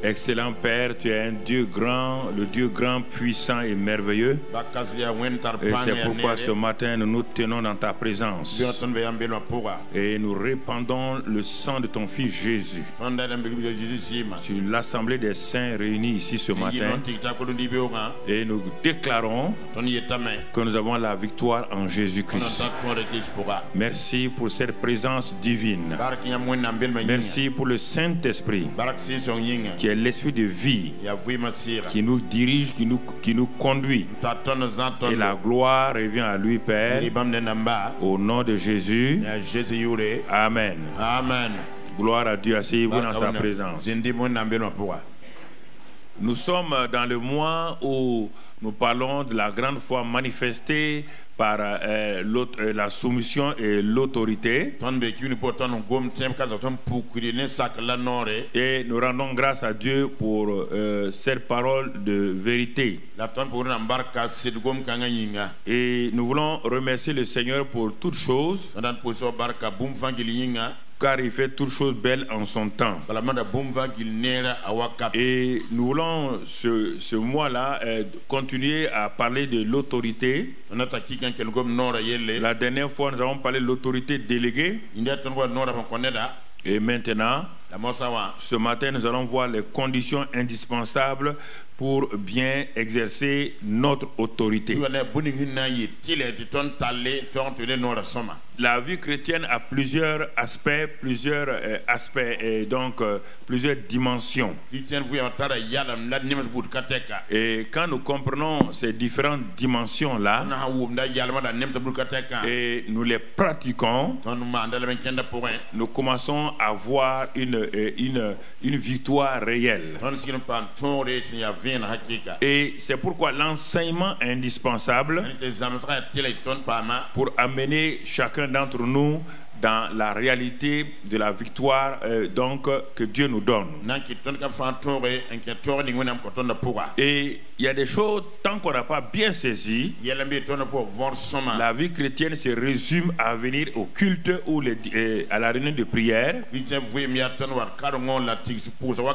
Excellent Père, tu es un Dieu grand, le Dieu grand, puissant et merveilleux. Et c'est pourquoi ce matin nous nous tenons dans ta présence. Et nous répandons le sang de ton Fils Jésus sur l'assemblée des saints réunis ici ce matin. Et nous déclarons que nous avons la victoire en Jésus-Christ. Merci pour cette présence divine. Merci pour le Saint-Esprit qui est l'esprit de vie, qui nous dirige, qui nous conduit. Et la gloire revient à lui, Père, au nom de Jésus. Amen. Amen. Gloire à Dieu. Asseyez-vous dans sa présence. Nous sommes dans le mois où nous parlons de la grande foi manifestée par la soumission et l'autorité. Et nous rendons grâce à Dieu pour cette parole de vérité. Et nous voulons remercier le Seigneur pour toutes choses, car il fait toutes choses belles en son temps. Et nous voulons ce mois-là continuer à parler de l'autorité. La dernière fois, nous avons parlé de l'autorité déléguée. Et maintenant, ce matin, nous allons voir les conditions indispensables pour bien exercer notre autorité. La vie chrétienne a plusieurs aspects, et donc plusieurs dimensions. Et quand nous comprenons ces différentes dimensions-là et nous les pratiquons, nous commençons à voir une victoire réelle. Et c'est pourquoi l'enseignement est indispensable pour amener chacun d'entre nous dans la réalité de la victoire que Dieu nous donne. Et il y a des choses, tant qu'on n'a pas bien saisi, la vie chrétienne se résume à venir au culte ou à la réunion de prière.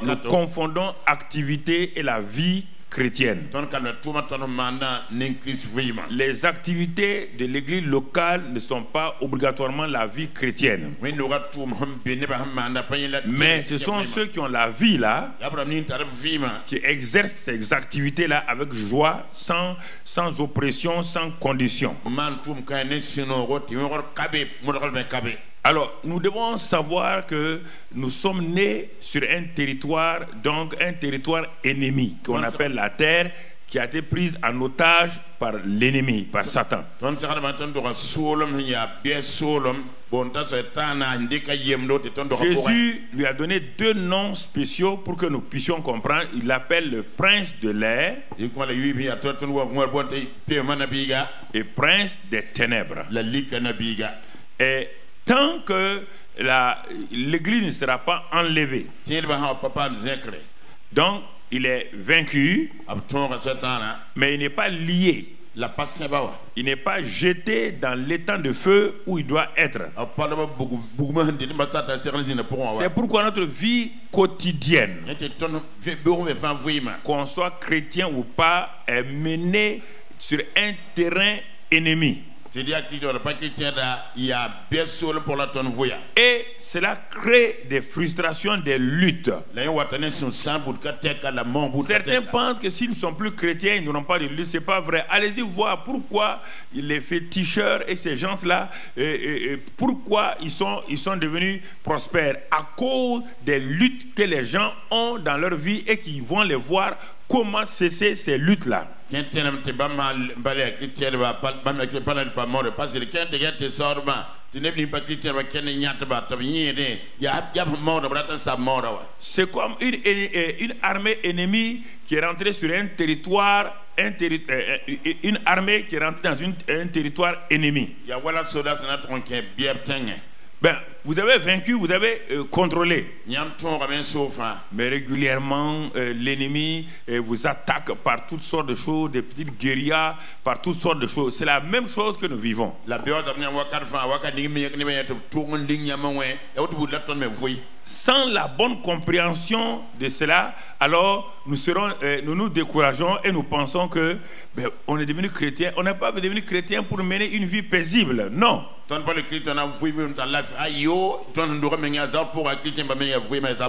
Nous confondons activité et la vie chrétienne. Les activités de l'église locale ne sont pas obligatoirement la vie chrétienne. Mais ce sont ceux qui ont la vie là, qui exercent ces activités là avec joie, sans oppression, sans condition. Alors, nous devons savoir que nous sommes nés sur un territoire, donc un territoire ennemi, qu'on appelle la terre, qui a été prise en otage par l'ennemi, par Satan. Jésus lui a donné deux noms spéciaux pour que nous puissions comprendre. Il l'appelle le prince de l'air et prince des ténèbres. Et tant que l'église ne sera pas enlevée, donc il est vaincu, mais il n'est pas lié. Il n'est pas jeté dans l'étang de feu où il doit être. C'est pourquoi notre vie quotidienne, qu'on soit chrétien ou pas, est menée sur un terrain ennemi. Et cela crée des frustrations, des luttes. Certains pensent que s'ils ne sont plus chrétiens, ils n'auront pas de lutte. Ce n'est pas vrai. Allez-y voir pourquoi les féticheurs et ces gens-là, pourquoi ils sont devenus prospères. À cause des luttes que les gens ont dans leur vie et qu'ils vont les voir comment cesser ces luttes-là. C'est comme une armée ennemie qui est rentrée sur un territoire, une armée qui est rentrée dans un territoire ennemi. Ben, vous avez vaincu, vous avez contrôlé. Mais régulièrement, l'ennemi vous attaque par toutes sortes de choses, des petites guérillas, par toutes sortes de choses. C'est la même chose que nous vivons. Sans la bonne compréhension de cela, alors nous nous décourageons et nous pensons que on est devenu chrétien. On n'est pas devenu chrétien pour mener une vie paisible. Non.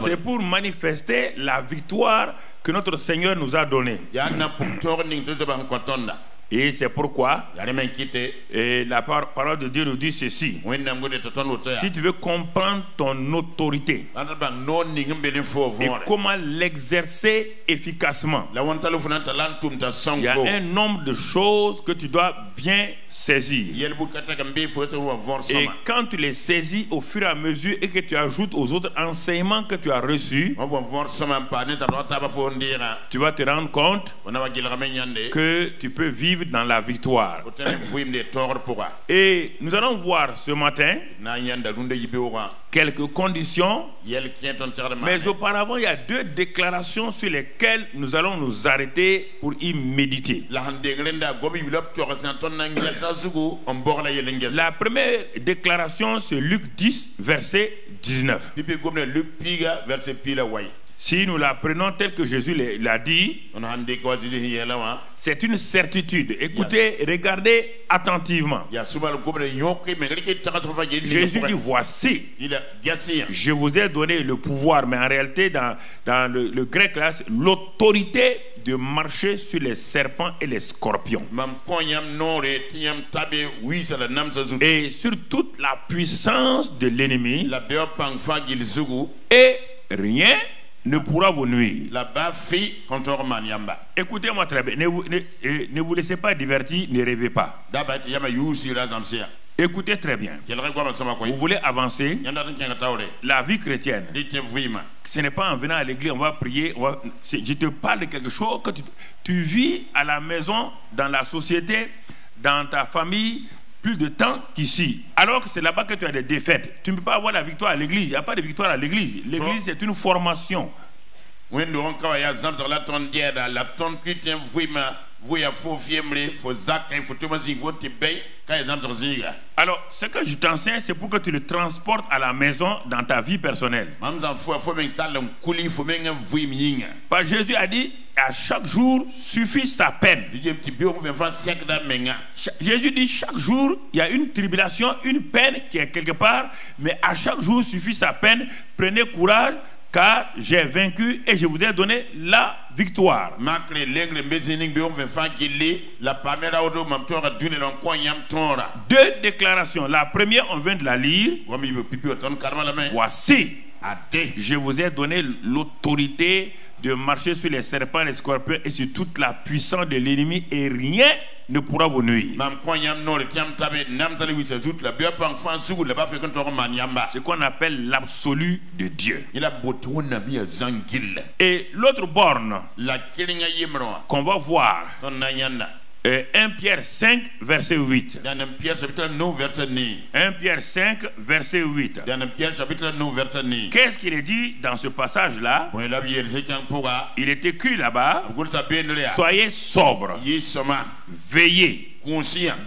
C'est pour manifester la victoire que notre Seigneur nous a donnée. Et c'est pourquoi la parole de Dieu nous dit ceci. Si tu veux comprendre ton autorité et comment l'exercer efficacement, il y a un nombre de choses que tu dois bien saisir. Et quand tu les saisis au fur et à mesure et que tu ajoutes aux autres enseignements que tu as reçus, tu vas te rendre compte que tu peux vivre dans la victoire. Et nous allons voir ce matin quelques conditions, mais auparavant il y a deux déclarations sur lesquelles nous allons nous arrêter pour y méditer. La première déclaration c'est Luc 10 verset 19. Si nous la prenons telle que Jésus l'a dit, c'est une certitude. Écoutez, regardez attentivement. Jésus dit, voici, je vous ai donné le pouvoir, mais en réalité, dans le grec, là, l'autorité de marcher sur les serpents et les scorpions. Et sur toute la puissance de l'ennemi, et rien ne pourra vous nuire. Écoutez-moi très bien. Ne vous laissez pas divertir, ne rêvez pas. Écoutez très bien. Vous voulez avancer la vie chrétienne. Ce n'est pas en venant à l'église, on va prier. Je te parle de quelque chose que tu vis à la maison, dans la société, dans ta famille, plus de temps qu'ici. Alors que c'est là-bas que tu as des défaites. Tu ne peux pas avoir la victoire à l'église. Il n'y a pas de victoire à l'église. L'église, c'est une formation. Alors, ce que je t'enseigne, c'est pour que tu le transportes à la maison dans ta vie personnelle. Parce que Jésus a dit, à chaque jour suffit sa peine. Jésus dit, chaque jour, il y a une tribulation, une peine qui est quelque part, mais à chaque jour suffit sa peine. Prenez courage, car j'ai vaincu et je vous ai donné la victoire. Deux déclarations. La première, on vient de la lire. Voici, je vous ai donné l'autorité de marcher sur les serpents, les scorpions et sur toute la puissance de l'ennemi et rien ne pourra vous nuire. Ce qu'on appelle l'absolu de Dieu. Et l'autre borne qu'on va voir, 1 Pierre 5 verset 8. 1 Pierre 5 verset 8. Qu'est-ce qu'il est dit dans ce passage là? Il est écrit là-bas, soyez sobres, veillez.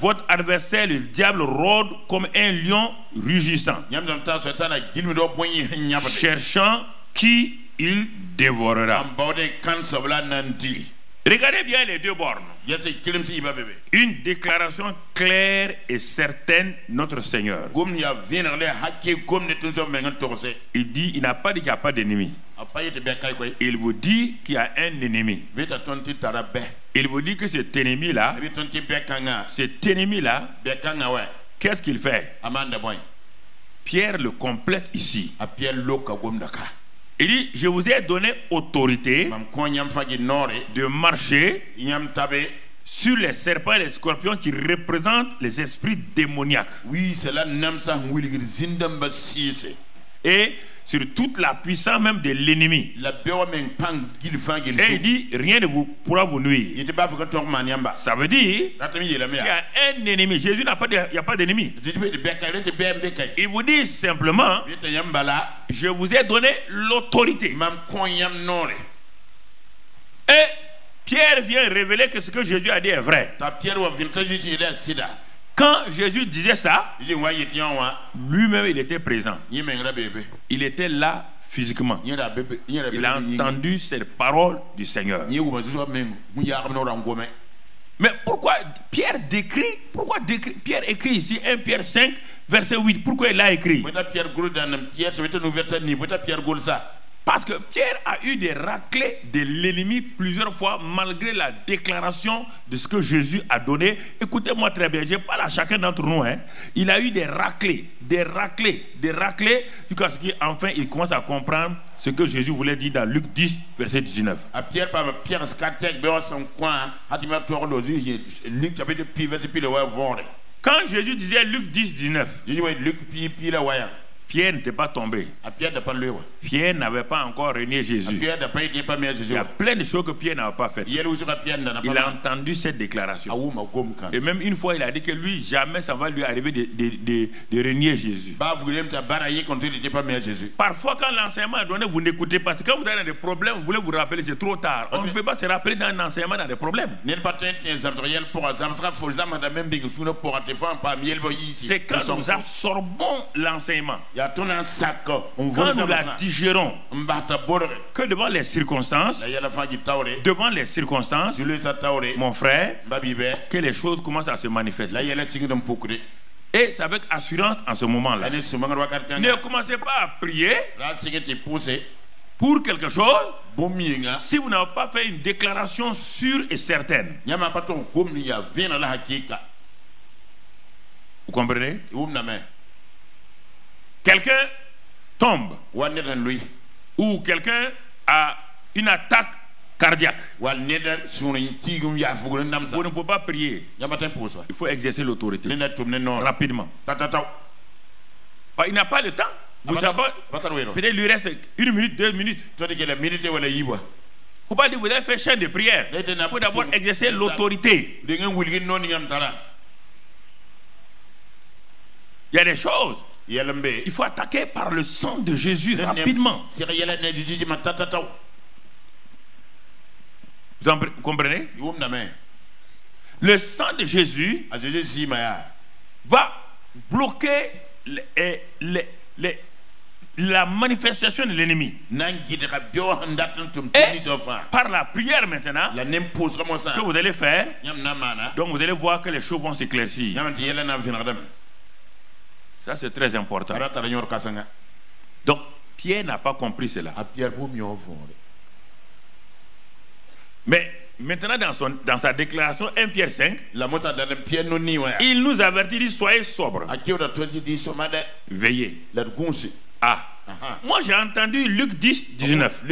Votre adversaire le diable rôde comme un lion rugissant, cherchant qui il dévorera. Regardez bien les deux bornes. Une déclaration claire et certaine, notre Seigneur. Il dit, il n'a pas dit qu'il n'y a pas d'ennemi. Il vous dit qu'il y a un ennemi. Il vous dit que cet ennemi-là, qu'est-ce qu'il fait? Pierre le complète ici. Il dit, je vous ai donné autorité de marcher sur les serpents et les scorpions qui représentent les esprits démoniaques. et sur toute la puissance même de l'ennemi. Et il dit, rien ne pourra vous nuire. Ça veut dire qu'il y a un ennemi. Jésus n'a pas il n'y a pas d'ennemi. Il vous dit simplement, je vous ai donné l'autorité. Et Pierre vient révéler que ce que Jésus a dit est vrai. Quand Jésus disait ça, lui-même il était présent. Il était là physiquement. Il a entendu cette parole du Seigneur. Mais pourquoi Pierre décrit, Pierre écrit ici 1 Pierre 5 verset 8? Pourquoi il a écrit? Parce que Pierre a eu des raclées de l'ennemi plusieurs fois malgré la déclaration de ce que Jésus a donné. Écoutez-moi très bien, je parle à chacun d'entre nous. Il a eu des raclées, jusqu'à ce qu'enfin il commence à comprendre ce que Jésus voulait dire dans Luc 10, verset 19. Quand Jésus disait Luc 10, 19, Pierre n'était pas tombé. Pierre n'avait pas encore renié Jésus. Il y a plein de choses que Pierre n'avait pas faites. Il a entendu cette déclaration. Et même une fois, il a dit que lui, jamais ça va lui arriver de renier Jésus. Parfois, quand l'enseignement est donné, vous n'écoutez pas. Quand vous avez des problèmes, vous voulez vous rappeler, c'est trop tard. On ne peut pas se rappeler d'un enseignement dans des problèmes. C'est quand nous absorbons l'enseignement, quand nous la digérons, que devant les circonstances, mon frère, que les choses commencent à se manifester. Et c'est avec assurance en ce moment-là. Ne commencez pas à prier pour quelque chose si vous n'avez pas fait une déclaration sûre et certaine. Vous comprenez? Quelqu'un tombe ou quelqu'un a une attaque cardiaque. Vous ne pouvez pas prier. Il faut exercer l'autorité rapidement. Il n'a pas le temps. Peut-être lui reste 1 minute, 2 minutes. Il ne faut pas dire que vous avez fait chaîne de prière. Il faut d'abord exercer l'autorité. Il y a des choses. Il faut attaquer par le sang de Jésus rapidement. Vous comprenez? Le sang de Jésus va bloquer la manifestation de l'ennemi. Et par la prière maintenant que vous allez faire, donc vous allez voir que les choses vont s'éclaircir. Ça c'est très important. Donc Pierre n'a pas compris cela. Mais maintenant dans sa déclaration 1 Pierre 5, il nous avertit, dit soyez sobres, veillez. Moi j'ai entendu Luc 10, 19.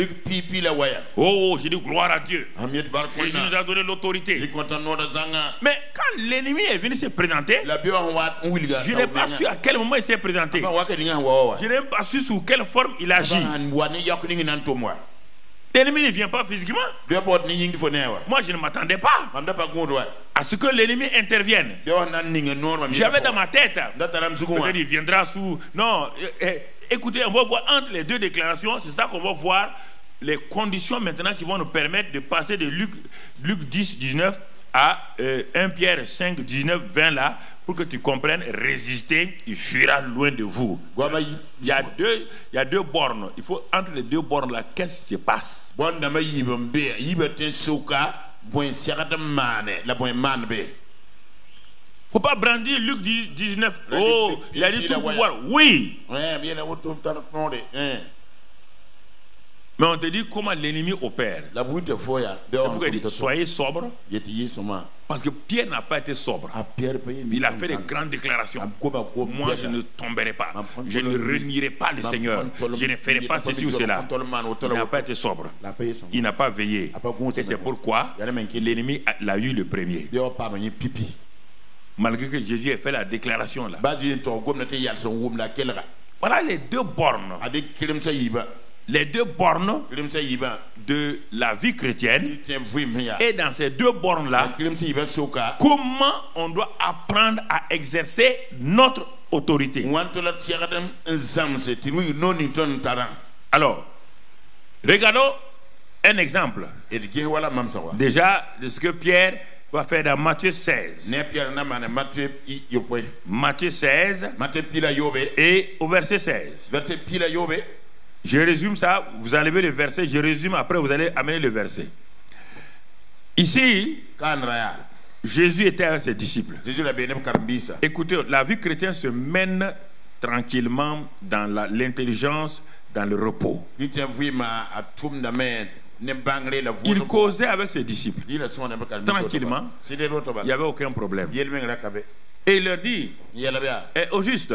Oh, j'ai dit gloire à Dieu. Jésus nous a donné l'autorité. Mais quand l'ennemi est venu se présenter, je n'ai pas su à quel moment il s'est présenté. Je n'ai pas su sous quelle forme il agit. L'ennemi ne vient pas physiquement. Moi je ne m'attendais pas à ce que l'ennemi intervienne. J'avais dans ma tête, peut-être il viendra sous... Non, écoutez, on va voir entre les deux déclarations, c'est ça qu'on va voir, les conditions maintenant qui vont nous permettre de passer de Luc 10, 19 à 1 Pierre 5, 19, 20 là, pour que tu comprennes, résister, il fuira loin de vous. Il y a deux bornes. Il faut entre les deux bornes là, qu'est-ce qui se passe? Faut pas brandir Luc 19. Oh, il a dit tout pouvoir. Oui. Mais on te dit comment l'ennemi opère. C'est pourquoi il dit soyez sobre. Parce que Pierre n'a pas été sobre. Il a fait des grandes déclarations. Moi je ne tomberai pas. Je ne renierai pas le Seigneur. Je ne ferai pas ceci ou cela. Il n'a pas été sobre. Il n'a pas veillé. Et c'est pourquoi l'ennemi l'a eu le premier. Malgré que Jésus ait fait la déclaration là. Voilà les deux bornes. Les deux bornes de la vie chrétienne. Et dans ces deux bornes-là, comment on doit apprendre à exercer notre autorité. Alors, regardons un exemple. Déjà, de ce que Pierre va faire dans Matthieu 16. Matthieu 16 et au verset 16. Je résume ça, vous enlevez le verset, je résume, après vous allez amener le verset. Ici, Jésus était avec ses disciples. Écoutez, la vie chrétienne se mène tranquillement dans l'intelligence, dans le repos. Il causait avec ses disciples tranquillement, il n'y avait aucun problème. Et il leur dit, au juste,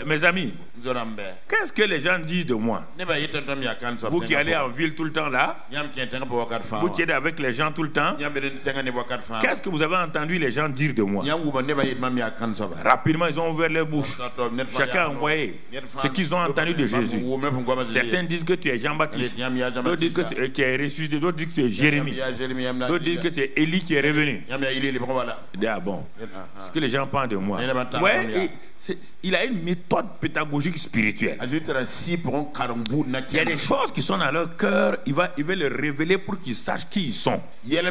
mes amis, qu'est-ce que les gens disent de moi? Vous qui allez en ville tout le temps là, vous qui êtes avec les gens tout le temps, qu'est-ce que vous avez entendu les gens dire de moi? Rapidement, ils ont ouvert leur bouche. Chacun a envoyé ce qu'ils ont entendu de Jésus. Certains disent que tu es Jean-Baptiste, d'autres disent que tu es ressuscité, d'autres disent que tu es Jérémie, d'autres disent que tu es Élie qui est revenu. Ah bon, ce que les gens pensent de moi. Ouais, il a une méthode pédagogique spirituelle. Il y a des choses qui sont dans leur cœur, il va les révéler pour qu'ils sachent qui ils sont. C'est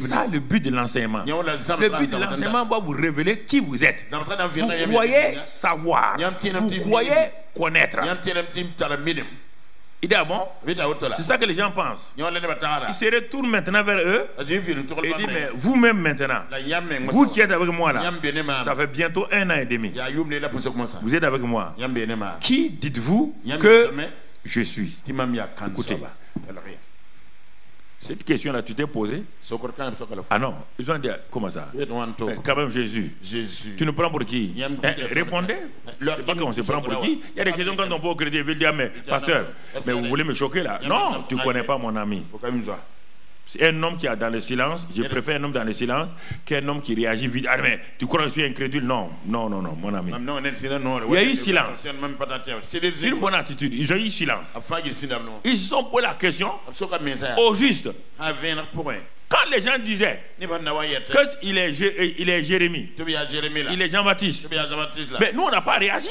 ça le but de l'enseignement. Le but de l'enseignement va vous révéler qui vous êtes. Vous croyez savoir, vous croyez connaître. Il dit, ah bon? C'est ça que les gens pensent. Il se retourne maintenant vers eux et dit, mais vous-même maintenant, vous qui êtes avec moi là, ça fait bientôt 1 an et demi. Vous êtes avec moi. Qui dites-vous que je suis? Écoutez, cette question-là, tu t'es posée? Ah non, ils ont dit, comment ça? Quand même Jésus. Tu nous prends pour qui? Répondez. Je ne sais pas qu'on se prend pour qui. Il y a des questions quand on peut au crédit, il veut dire, mais pasteur, mais vous voulez me choquer là? Non, tu ne connais pas mon ami. Un homme qui est dans le silence, je préfère un homme dans le silence qu'un homme qui réagit vite. Ah mais tu crois que je suis incrédule? Non, non, non, non, mon ami. Il y a eu silence. C'est une bonne attitude. Ils ont eu silence. Ils se sont posé la question au juste. Quand les gens disaient qu'il est Jérémie, il est Jean-Baptiste, mais nous on n'a pas réagi.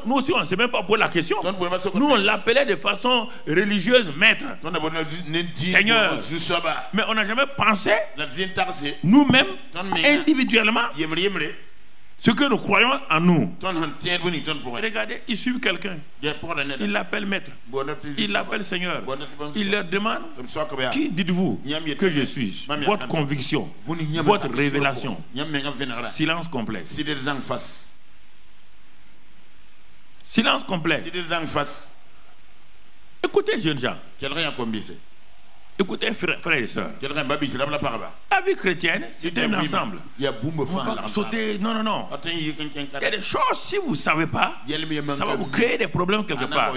Nous aussi on ne s'est même pas posé la question. Nous on l'appelait de façon religieuse maître, Seigneur. Mais on n'a jamais pensé nous-mêmes individuellement ce que nous croyons en nous. Regardez, ils suivent quelqu'un. Ils l'appellent maître. Ils l'appellent Seigneur. Ils leur demandent, qui dites-vous que je suis? Votre conviction, votre révélation. Silence complet. Silence complet. Écoutez, jeunes gens. Écoutez, frères et sœurs. La vie chrétienne, c'est un ensemble. On va pas sauter. Non, non, non. Il y a des choses, si vous ne savez pas, ça va vous créer des problèmes quelque part.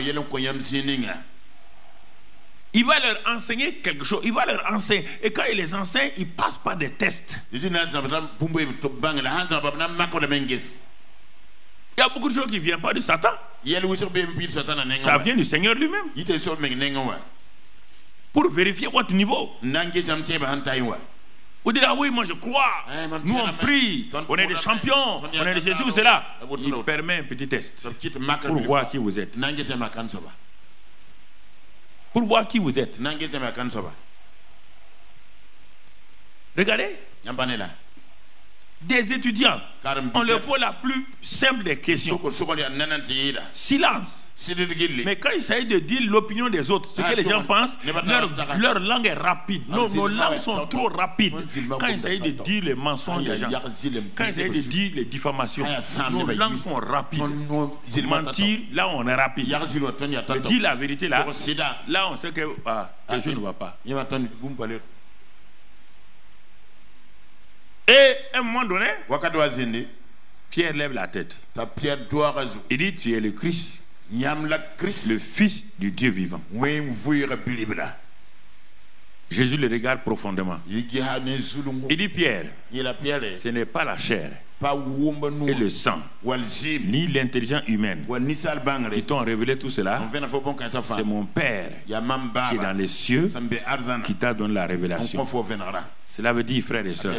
Il va leur enseigner quelque chose. Il va leur enseigner. Et quand il les enseigne, il passe par des tests. Il y a beaucoup de choses qui ne viennent pas de Satan. Ça vient du Seigneur lui-même. Pour vérifier votre niveau. Vous dites, ah oui, moi je crois. Nous on prie. On est des champions. On est de ceci ou cela. Il permet un petit test. Pour voir qui vous êtes. Pour voir qui vous êtes. Regardez. Des étudiants, on leur pose la plus simple des questions. Silence. Mais quand il s'agit de dire l'opinion des autres, ce que les gens pensent, leur langue est rapide. Nos langues sont trop rapides. Quand il s'agit de dire les mensonges des gens, quand il s'agit de dire les diffamations, nos langues sont rapides. Mentir, là on est rapide. De dire la vérité, là on sait que quelque chose ne va pas. Et à un moment donné, Pierre lève la tête. Il dit, tu es le Christ, le Fils du Dieu vivant. Jésus le regarde profondément. Il dit, Pierre, ce n'est pas la chair et le sang, ni l'intelligence humaine qui t'ont révélé tout cela. C'est mon Père qui est dans les cieux qui t'a donné la révélation. Cela veut dire, frères et sœurs,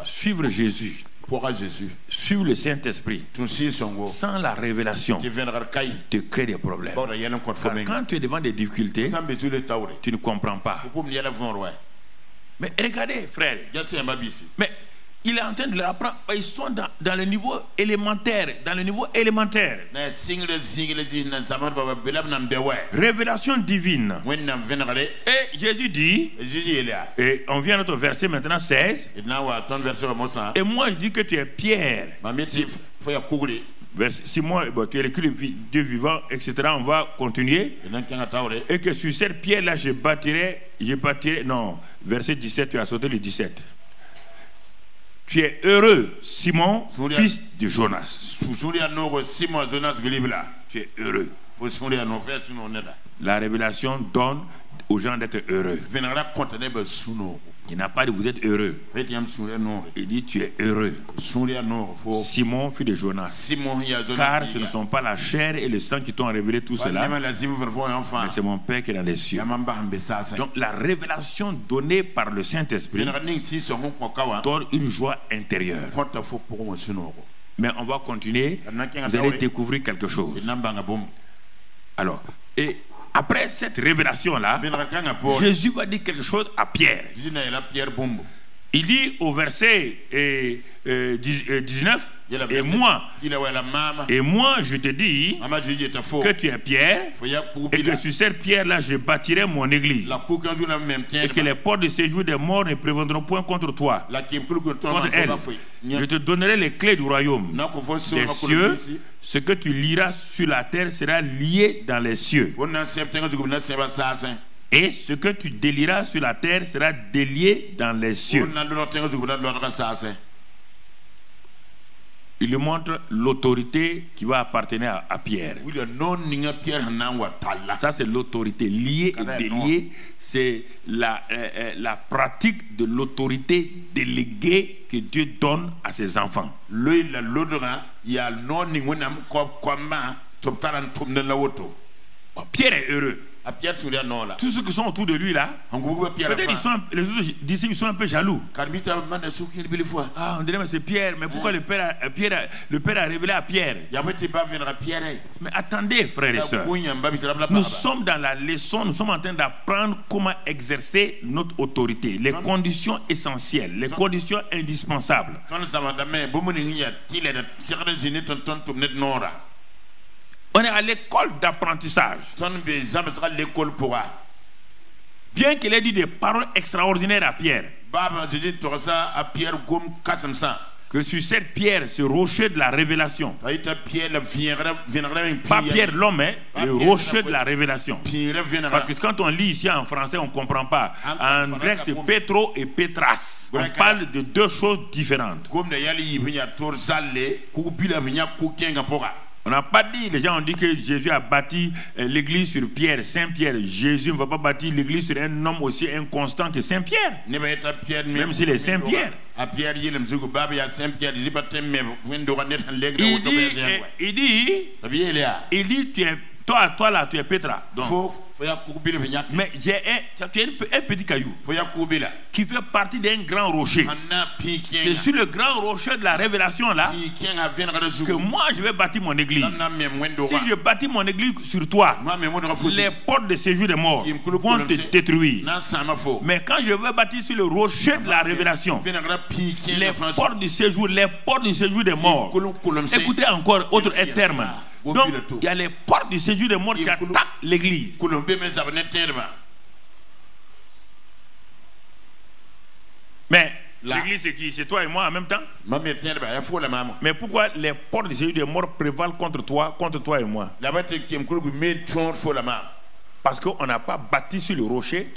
suivre Jésus, suivre le Saint-Esprit sans la révélation te crée des problèmes. Quand tu es devant des difficultés, tu ne comprends pas. Mais regardez, frère, mais il est en train de leur apprendre. Ils sont dans le niveau élémentaire. Révélation divine. Et Jésus dit, et on vient à notre verset maintenant 16. Et moi je dis que tu es Pierre. Si moi, tu es le Dieu vivant, etc. On va continuer. Et que sur cette pierre-là, je bâtirai. Non, verset 17, tu as sauté le 17. Tu es heureux, Simon, fils de Jonas. Tu es heureux. La révélation donne aux gens d'être heureux. Il n'a pas dit vous êtes heureux. Il dit tu es heureux, Simon, fils de Jonas. Car ce ne sont pas la chair et le sang qui t'ont révélé tout cela, mais c'est mon Père qui est dans les cieux. Donc la révélation donnée par le Saint-Esprit donne une joie intérieure. Mais on va continuer. Vous allez découvrir quelque chose. Alors, et après cette révélation-là, Jésus va dire quelque chose à Pierre. Il dit au verset 19, et moi je te dis que tu es Pierre, et que sur cette pierre-là je bâtirai mon église, et que les portes de séjour des morts ne prévaudront point contre toi, contre elle. Je te donnerai les clés du royaume des cieux. Ce que tu liras sur la terre sera lié dans les cieux, et ce que tu délieras sur la terre sera délié dans les cieux. Il lui montre l'autorité qui va appartenir à Pierre. Ça, c'est l'autorité. Lié et délié, c'est la pratique de l'autorité déléguée que Dieu donne à ses enfants. Pierre est heureux. Tous ceux qui sont autour de lui là, peut-être les autres disciples sont un peu jaloux. Ah, on dirait mais c'est Pierre, mais pourquoi le Père a révélé à Pierre? Mais attendez, frères et sœurs, nous sommes dans la leçon, nous sommes en train d'apprendre comment exercer notre autorité, les conditions essentielles, les conditions indispensables. On est à l'école d'apprentissage. Bien qu'il ait dit des paroles extraordinaires à Pierre, que sur cette pierre, ce rocher de la révélation, pas Pierre l'homme, mais le rocher de la révélation. Parce que quand on lit ici en français, on ne comprend pas. En grec, c'est Pétro et Pétras. On parle de deux choses différentes. On n'a pas dit, les gens ont dit que Jésus a bâti l'église sur Pierre, Saint-Pierre. Jésus ne va pas bâtir l'église sur un homme aussi inconstant que Saint-Pierre. Même s'il est Saint-Pierre. Il dit, toi là, tu es Pétra. Donc, mais tu es un petit caillou qui fait partie d'un grand rocher. C'est sur le grand rocher de la révélation là que moi je vais bâtir mon église. Si je bâtis mon église sur toi, les portes de séjour des morts vont te détruire. Mais quand je vais bâtir sur le rocher de la révélation, les portes du séjour des morts, écoutez encore autre terme. Donc, il y a les portes du séjour des morts qui attaquent l'église. Mais l'église, c'est qui? C'est toi et moi en même temps. Mais pourquoi les portes du séjour des morts prévalent contre toi et moi? Parce qu'on n'a pas bâti sur le rocher.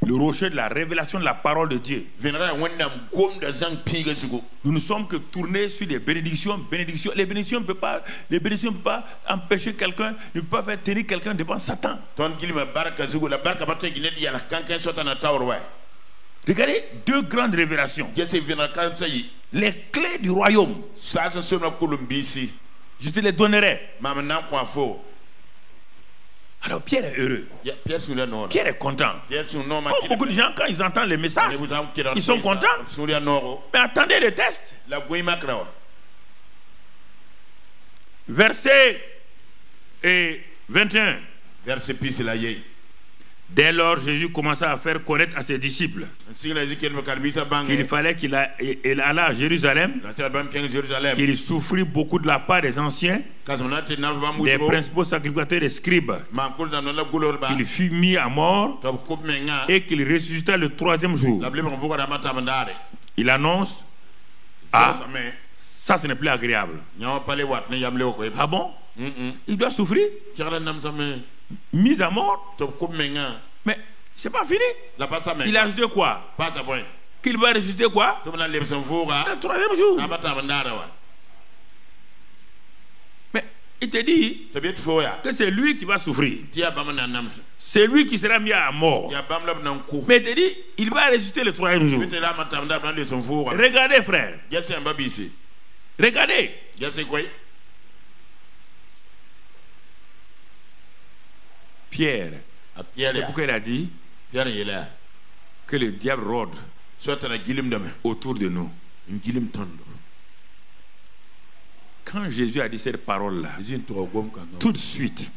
Le rocher de la révélation de la parole de Dieu. Nous ne sommes que tournés sur les bénédictions. Les bénédictions ne peuvent pas empêcher quelqu'un, ne peuvent pas faire tenir quelqu'un devant Satan. Regardez deux grandes révélations. Les clés du royaume. Je te les donnerai. Alors Pierre est heureux. Pierre est content. Comme beaucoup de gens, quand ils entendent les messages, ils sont contents. Mais attendez le test. Verset 21. Dès lors, Jésus commença à faire connaître à ses disciples qu'il fallait qu'il allât à Jérusalem, qu'il souffrit beaucoup de la part des anciens, des principaux sacrificateurs et des scribes, qu'il fut mis à mort et qu'il ressuscita le troisième jour. Il annonce, ça ce n'est plus agréable. Ah bon? Il doit souffrir? Mis à mort? Mais c'est pas fini. Il a ajouté quoi? Qu'il va ressusciter quoi? Le troisième jour. Mais il te dit que c'est lui qui va souffrir. C'est lui qui sera mis à mort. Mais il te dit il va ressusciter le troisième jour. Regardez frère. Regardez. Pierre, c'est pourquoi il a dit que le diable rôde autour de nous. Quand Jésus a dit cette parole-là, tout de suite,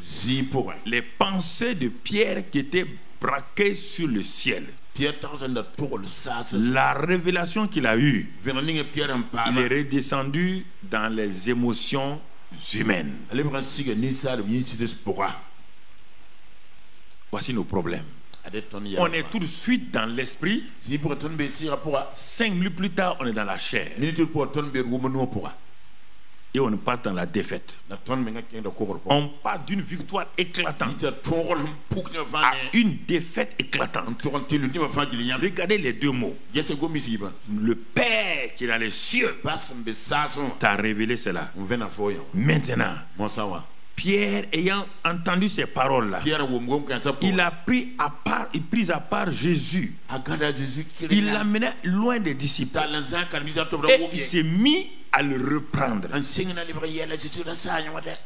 les pensées de Pierre qui étaient braquées sur le ciel, la révélation qu'il a eue, il est redescendu dans les émotions humaines. Voici nos problèmes. On est tout de suite dans l'esprit. 5 minutes plus tard, on est dans la chair. Et on passe dans la défaite. On passe d'une victoire éclatante à une défaite éclatante. Regardez les deux mots. Le Père qui est dans les cieux t'a révélé cela. Maintenant, Pierre, ayant entendu ces paroles-là, il a pris à part Jésus. Il l'amenait loin des disciples. Et il s'est mis à le reprendre.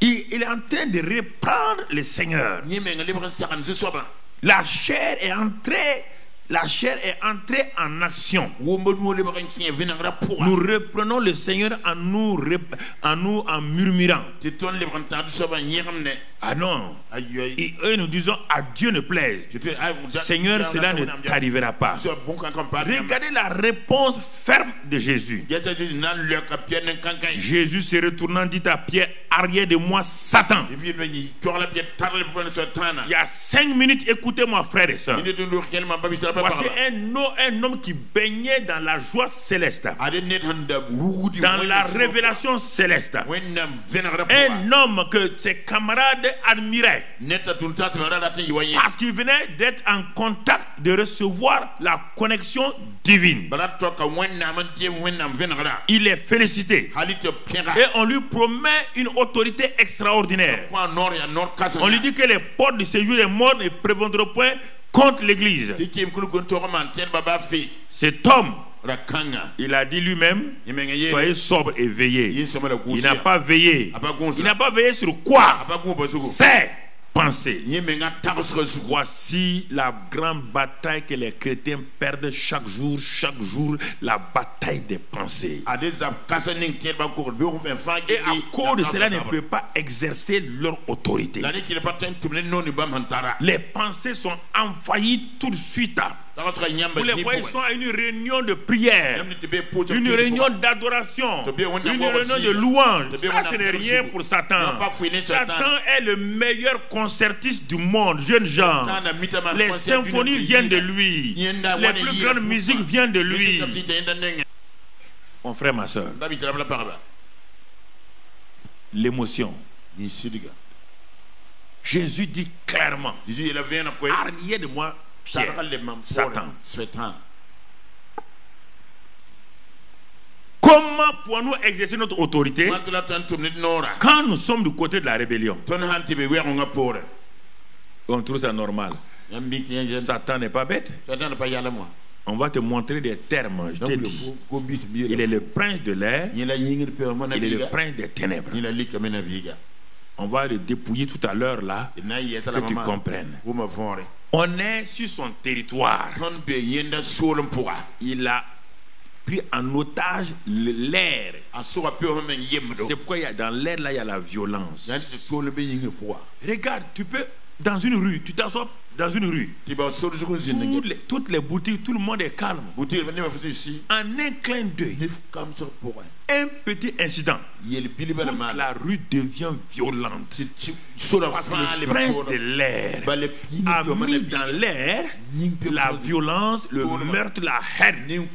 Il est en train de reprendre le Seigneur. La chair est entrée en action. Nous reprenons le Seigneur en murmurant. Ah non. Et eux nous disons à Dieu ne plaise. Seigneur, cela ne t'arrivera pas. Regardez la réponse ferme de Jésus. Jésus se retournant dit à Pierre, arrière de moi Satan. Il y a 5 minutes, écoutez-moi frères et sœurs. Voici un homme qui baignait dans la joie céleste, dans la révélation céleste. Un homme que ses camarades admiraient parce qu'il venait d'être en contact, de recevoir la connexion divine. Il est félicité et on lui promet une autorité extraordinaire. On lui dit que les portes du séjour des morts ne prévaudront point contre l'église. Cet homme, il a dit lui-même, soyez sobre et veillez. Il n'a pas veillé. Il n'a pas veillé sur quoi? C'est penser. Voici la grande bataille que les chrétiens perdent chaque jour, la bataille des pensées. Et à cause de cela, ne peuvent pas exercer leur autorité. Les pensées sont envahies tout de suite. Vous les voyez, ils sont à une réunion de prière, une réunion d'adoration, une réunion de louange. Ça, ce n'est rien pour Satan. Satan est le meilleur concertiste du monde, jeunes gens. Les symphonies viennent de lui. Les plus grandes musiques viennent de lui. Mon frère, ma soeur, l'émotion. Jésus dit clairement, arrière de moi Pierre, Satan. Comment pouvons-nous exercer notre autorité quand nous sommes du côté de la rébellion? On trouve ça normal. Satan n'est pas bête. On va te montrer des termes, je te dis. Il est le prince de l'air, il est le prince des ténèbres. On va le dépouiller tout à l'heure là, que tu comprennes. On est sur son territoire. Il a pris en otage l'air. C'est pourquoi dans l'air là, il y a la violence. Regarde, tu peux, dans une rue, tu t'assois dans une rue. Toutes les boutiques, tout le monde est calme. En un clin d'œil, un petit incident, toute la rue devient violente. Parce que le prince de l'air a mis dans l'air la violence, le meurtre, la haine.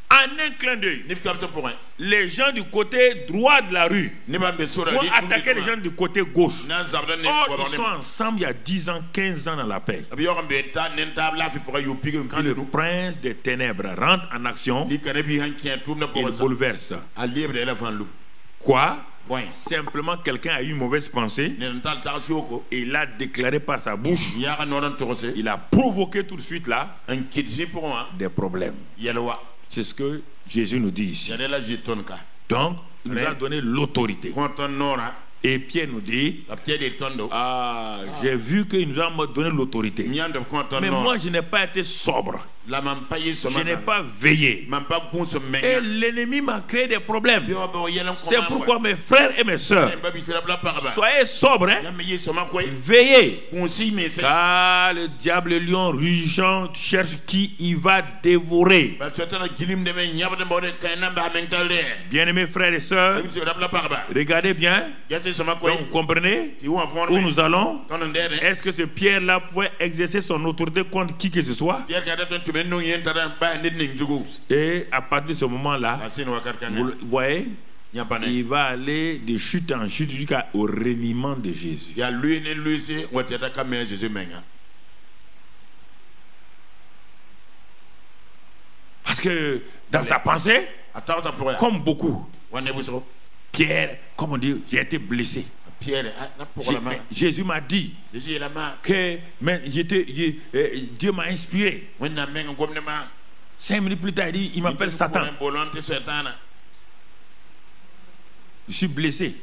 En un clin d'œil, les gens du côté droit de la rue vont attaquer les gens du côté gauche. Oh, ils sont ensemble il y a 10 ans, 15 ans dans la paix. Quand le prince des ténèbres rentre en action, il bouleverse. Quoi? Simplement quelqu'un a eu une mauvaise pensée et il l'a déclaré par sa bouche. Il a provoqué tout de suite là des problèmes. C'est ce que Jésus nous dit ici. Donc, il nous a donné l'autorité. Et Pierre nous dit, j'ai vu qu'il nous a donné l'autorité. Mais moi, je n'ai pas été sobre. Je n'ai pas veillé. Et l'ennemi m'a créé des problèmes. C'est pourquoi mes frères et mes soeurs, soyez sobres, hein? Veillez. Car le diable lion rugissant cherche qui il va dévorer. Bien-aimés frères et sœurs, regardez bien. Donc, vous comprenez où nous allons? Est-ce que ce Pierre-là pouvait exercer son autorité contre qui que ce soit? Et à partir de ce moment-là, vous voyez, il va aller de chute en chute jusqu'au reniement de Jésus. Parce que dans sa pensée, comme beaucoup, Pierre, comme on dit, j'ai été blessé. Jésus m'a dit que Dieu m'a inspiré. 5 minutes plus tard, il m'appelle Satan. Je suis blessé.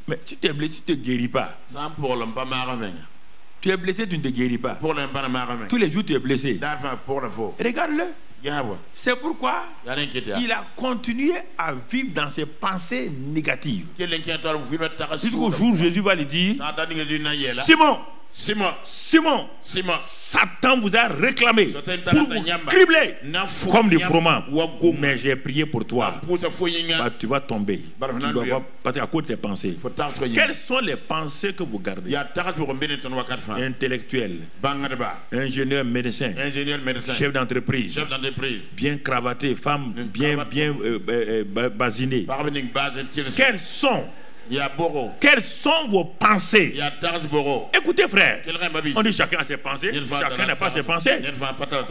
Mais tu t'es blessé, tu ne te guéris pas. Tu es blessé, tu ne te guéris pas. Tous les jours, tu es blessé. Regarde-le. C'est pourquoi il a continué à vivre dans ses pensées négatives. Jusqu'au jour où Jésus va lui dire, Simon, Satan vous a réclamé pour vous cribler comme du froment. Mais j'ai prié pour toi. Tu vas tomber. Tu dois pas partir à cause de tes pensées. Quelles sont les pensées que vous gardez? Intellectuel, ingénieur, médecin, chef d'entreprise, bien cravaté, femme bien basinée. Quelles sont vos pensées? Écoutez frère, on dit chacun a ses pensées, chacun n'a pas ses pensées.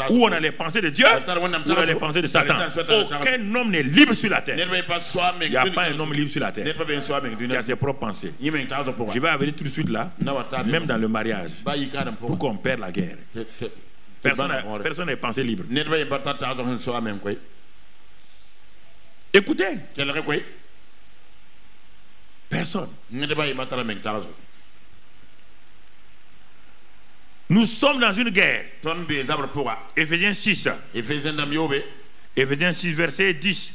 Ou on a les pensées de Dieu, ou on a les pensées de Satan. Aucun homme n'est libre sur la terre. Il n'y a pas un homme libre sur la terre qui a ses propres pensées. Je vais venir tout de suite là, même dans le mariage, pour qu'on perde la guerre. Personne n'a pensé libre. Écoutez, personne. Nous sommes dans une guerre. Éphésiens 6. Éphésiens 6 verset 10.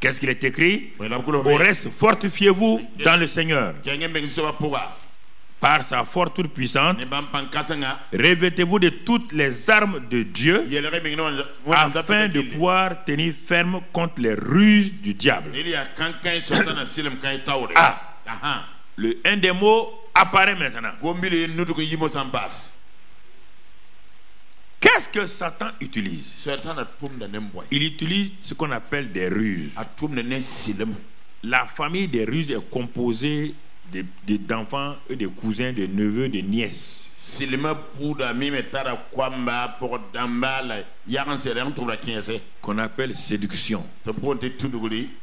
Qu'est-ce qu'il est écrit? Au reste, fortifiez-vous dans le Seigneur. Par sa force toute puissante, revêtez-vous de toutes les armes de Dieu afin de pouvoir tenir ferme contre les ruses du diable. Un des mots apparaît maintenant. Qu'est-ce que Satan utilise? Il utilise ce qu'on appelle des ruses. La famille des ruses est composée d'enfants, de cousins, de neveux, de nièces. qu'on appelle séduction,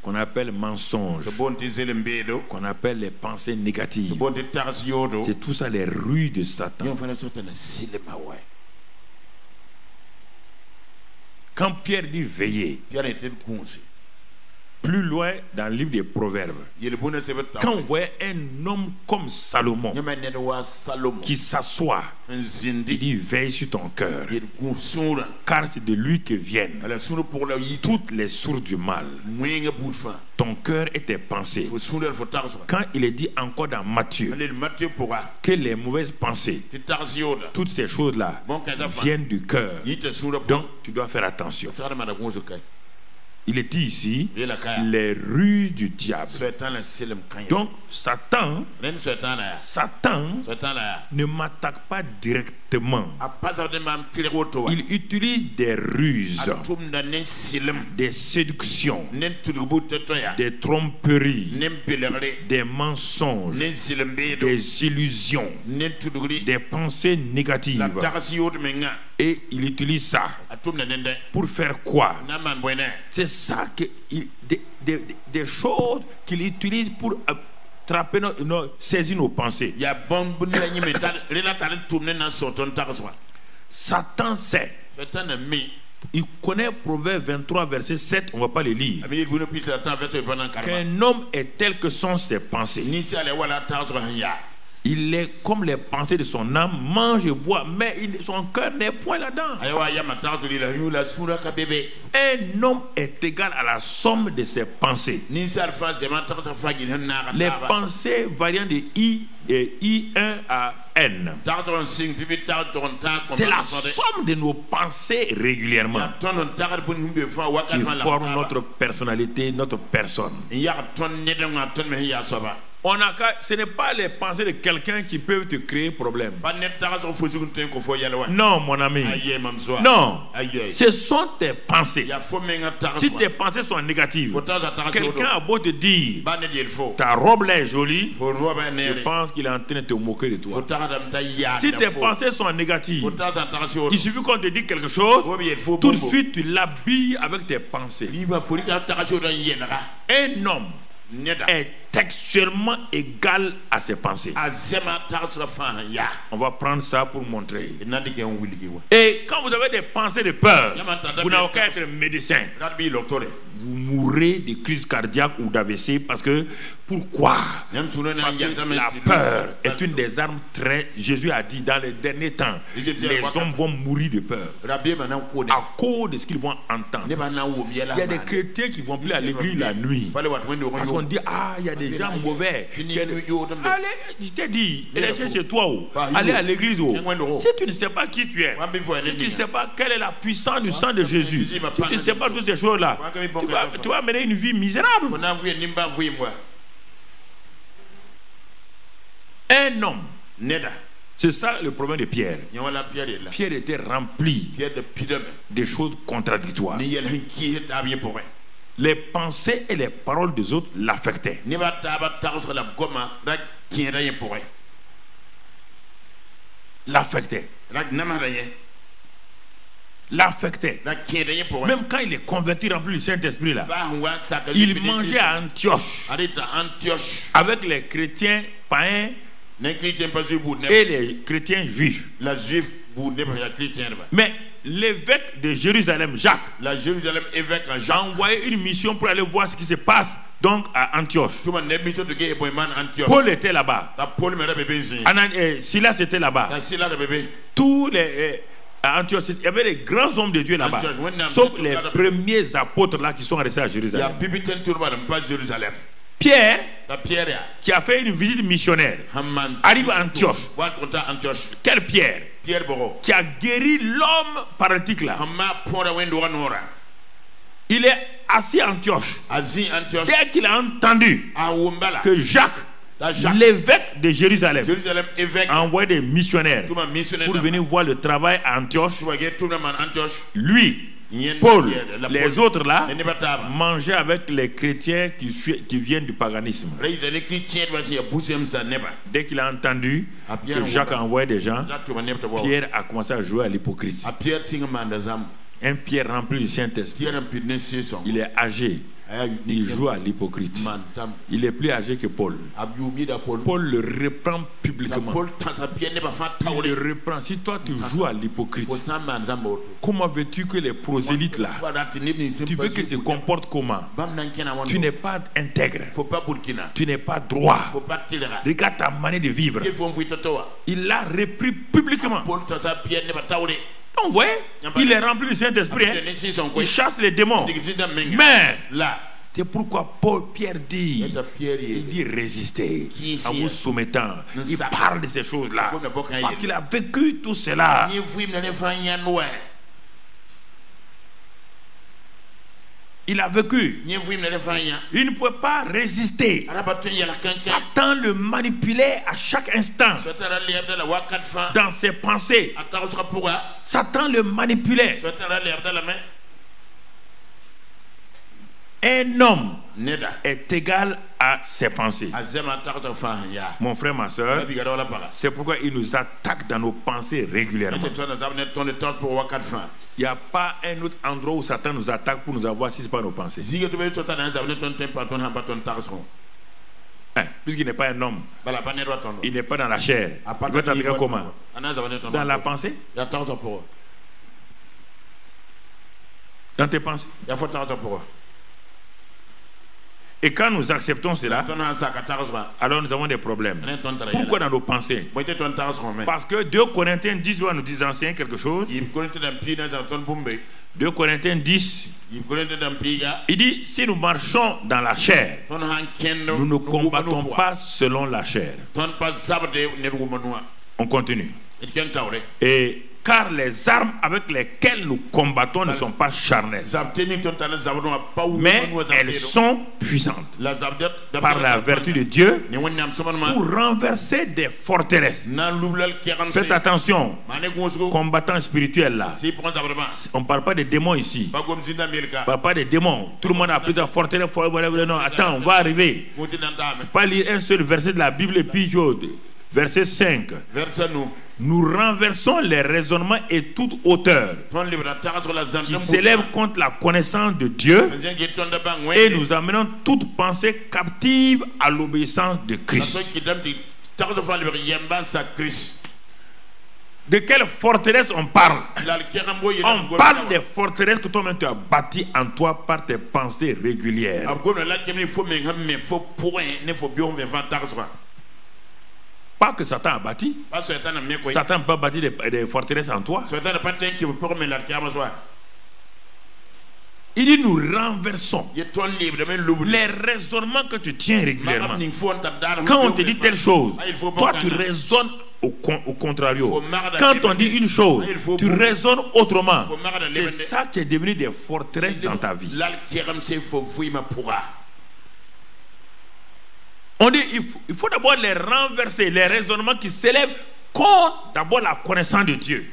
qu'on appelle mensonge, qu'on appelle les pensées négatives. C'est tout ça les rues de Satan. Quand Pierre dit veiller, plus loin dans le livre des Proverbes, quand on voit un homme comme Salomon qui s'assoit, il dit veille sur ton cœur, car c'est de lui que viennent toutes les sources du mal. Ton cœur et tes pensées. Quand il est dit encore dans Matthieu que les mauvaises pensées, toutes ces choses-là viennent du cœur, donc tu dois faire attention. Il est dit ici les ruses du diable. Donc Satan ne m'attaque pas directement. Il utilise des ruses, des séductions, des tromperies, des mensonges, des illusions, des pensées négatives. Et il utilise ça pour faire quoi? C'est ça que des choses qu'il utilise pour attraper saisir nos pensées. Satan sait. Il connaît Proverbe 23 verset 7, on ne va pas le lire. Qu'un homme est tel que sont ses pensées. Il est comme les pensées de son âme, mange et boit, mais son cœur n'est point là-dedans. Un homme est égal à la somme de ses pensées. Les pensées variant de I et I1 à N. C'est la somme de nos pensées régulièrement qui forme notre personnalité, notre personne. Ce n'est pas les pensées de quelqu'un qui peuvent te créer problème. Non, mon ami. Non. Ce sont tes pensées. Si tes pensées sont négatives, quelqu'un a beau te dire ta robe là est jolie, je pense qu'il est en train de te moquer de toi. Si tes pensées sont négatives, il suffit qu'on te dise quelque chose, tout de suite tu l'habilles avec tes pensées. Un homme est textuellement égal à ses pensées. On va prendre ça pour montrer. Et quand vous avez des pensées de peur, vous n'avez qu'à être médecin. Vous mourrez de crise cardiaque ou d'AVC parce que pourquoi? Parce que la peur est une des armes très. Jésus a dit dans les derniers temps, les hommes vont mourir de peur à cause de ce qu'ils vont entendre. Il y a des chrétiens qui vont plus à l'église la nuit parce qu'on dit il y a des gens mauvais. Allez, je t'ai dit, allez chez toi, allez à l'église. Si tu ne sais pas qui tu es, si tu ne sais pas quelle est la puissance du sang de Jésus, si tu ne sais pas toutes ces choses-là, tu vas mener une vie misérable. Un homme. C'est ça le problème de Pierre. Pierre était rempli des choses contradictoires. Les pensées et les paroles des autres l'affectaient. L'affectait. Même quand il est converti, rempli du Saint-Esprit là, il mangeait à Antioche avec les chrétiens païens et les chrétiens juifs. Mais l'évêque de Jérusalem, Jacques, a envoyé une mission pour aller voir ce qui se passe donc à Antioche. Paul était là-bas. Silas était là-bas. Tous les à Antioche, il y avait des grands hommes de Dieu là-bas, sauf les premiers apôtres là qui sont restés à Jérusalem. Pierre, qui a fait une visite missionnaire, arrive à Antioche. Quel Pierre? Qui a guéri l'homme paralytique là. Il est assis à Antioche. Dès qu'il a entendu que Jacques, l'évêque de Jérusalem, a envoyé des missionnaires pour venir voir le travail à Antioche, lui, Paul, les autres là, mangeaient avec les chrétiens qui viennent du paganisme. Dès qu'il a entendu que Jacques a envoyé des gens, Pierre a commencé à jouer à l'hypocrite. Un Pierre rempli du Saint-Esprit. Il est âgé. Il joue à l'hypocrite. Il est plus âgé que Paul. Paul le reprend publiquement. Il le reprend. Si toi tu joues à l'hypocrite, comment veux-tu que les prosélytes là, tu veux qu'ils se comportent comment? Tu n'es pas intègre. Tu n'es pas droit. Regarde ta manière de vivre. Il l'a repris publiquement. Donc, vous voyez, il est rempli du Saint-Esprit. Hein? Il chasse les démons. Mais, c'est pourquoi Pierre dit, il dit résister en vous soumettant. Il parle de ces choses-là. Parce qu'il a vécu tout cela. Il a vécu. Il ne pouvait pas résister. Satan le manipulait à chaque instant. Dans ses pensées. Satan le manipulait. Un homme est égal à ses pensées. Mon frère, ma soeur, c'est pourquoi il nous attaque dans nos pensées régulièrement. Il n'y a pas un autre endroit où Satan nous attaque pour nous avoir si ce n'est pas nos pensées. Puisqu'il n'est pas un homme, il n'est pas dans la chair. Il va t'attaquer comment? Dans la pensée? Dans tes pensées? Et quand nous acceptons cela, alors nous avons des problèmes. Pourquoi dans nos pensées? Parce que 2 Corinthiens 10 va nous enseigner quelque chose. 2 Corinthiens 10, il dit, si nous marchons dans la chair, nous ne combattons pas selon la chair. On continue. Et car les armes avec lesquelles nous combattons ne sont pas charnelles, mais elles sont puissantes par la vertu de Dieu pour renverser des forteresses. Faites attention, combattants spirituels là, on ne parle pas des démons ici. On ne parle pas des démons. Tout le monde a plusieurs forteresses. Non, attends, on va arriver. Il ne faut pas lire un seul verset de la Bible et puis verset 5. Nous renversons les raisonnements et toute hauteur qui s'élève contre la connaissance de Dieu et nous amenons toute pensée captive à l'obéissance de Christ. De quelle forteresse on parle? On parle des forteresses que toi-même tu as bâties en toi par tes pensées régulières. Pas que Satan a bâti. Satan n'a pas bâti des forteresses en toi. Il dit nous renversons les raisonnements que tu tiens régulièrement. Quand on te dit telle chose, toi tu raisonnes au contrario. Quand on dit une chose, tu raisonnes autrement. C'est ça qui est devenu des forteresses dans ta vie. On dit il faut d'abord les renverser, les raisonnements qui s'élèvent contre d'abord la connaissance de Dieu.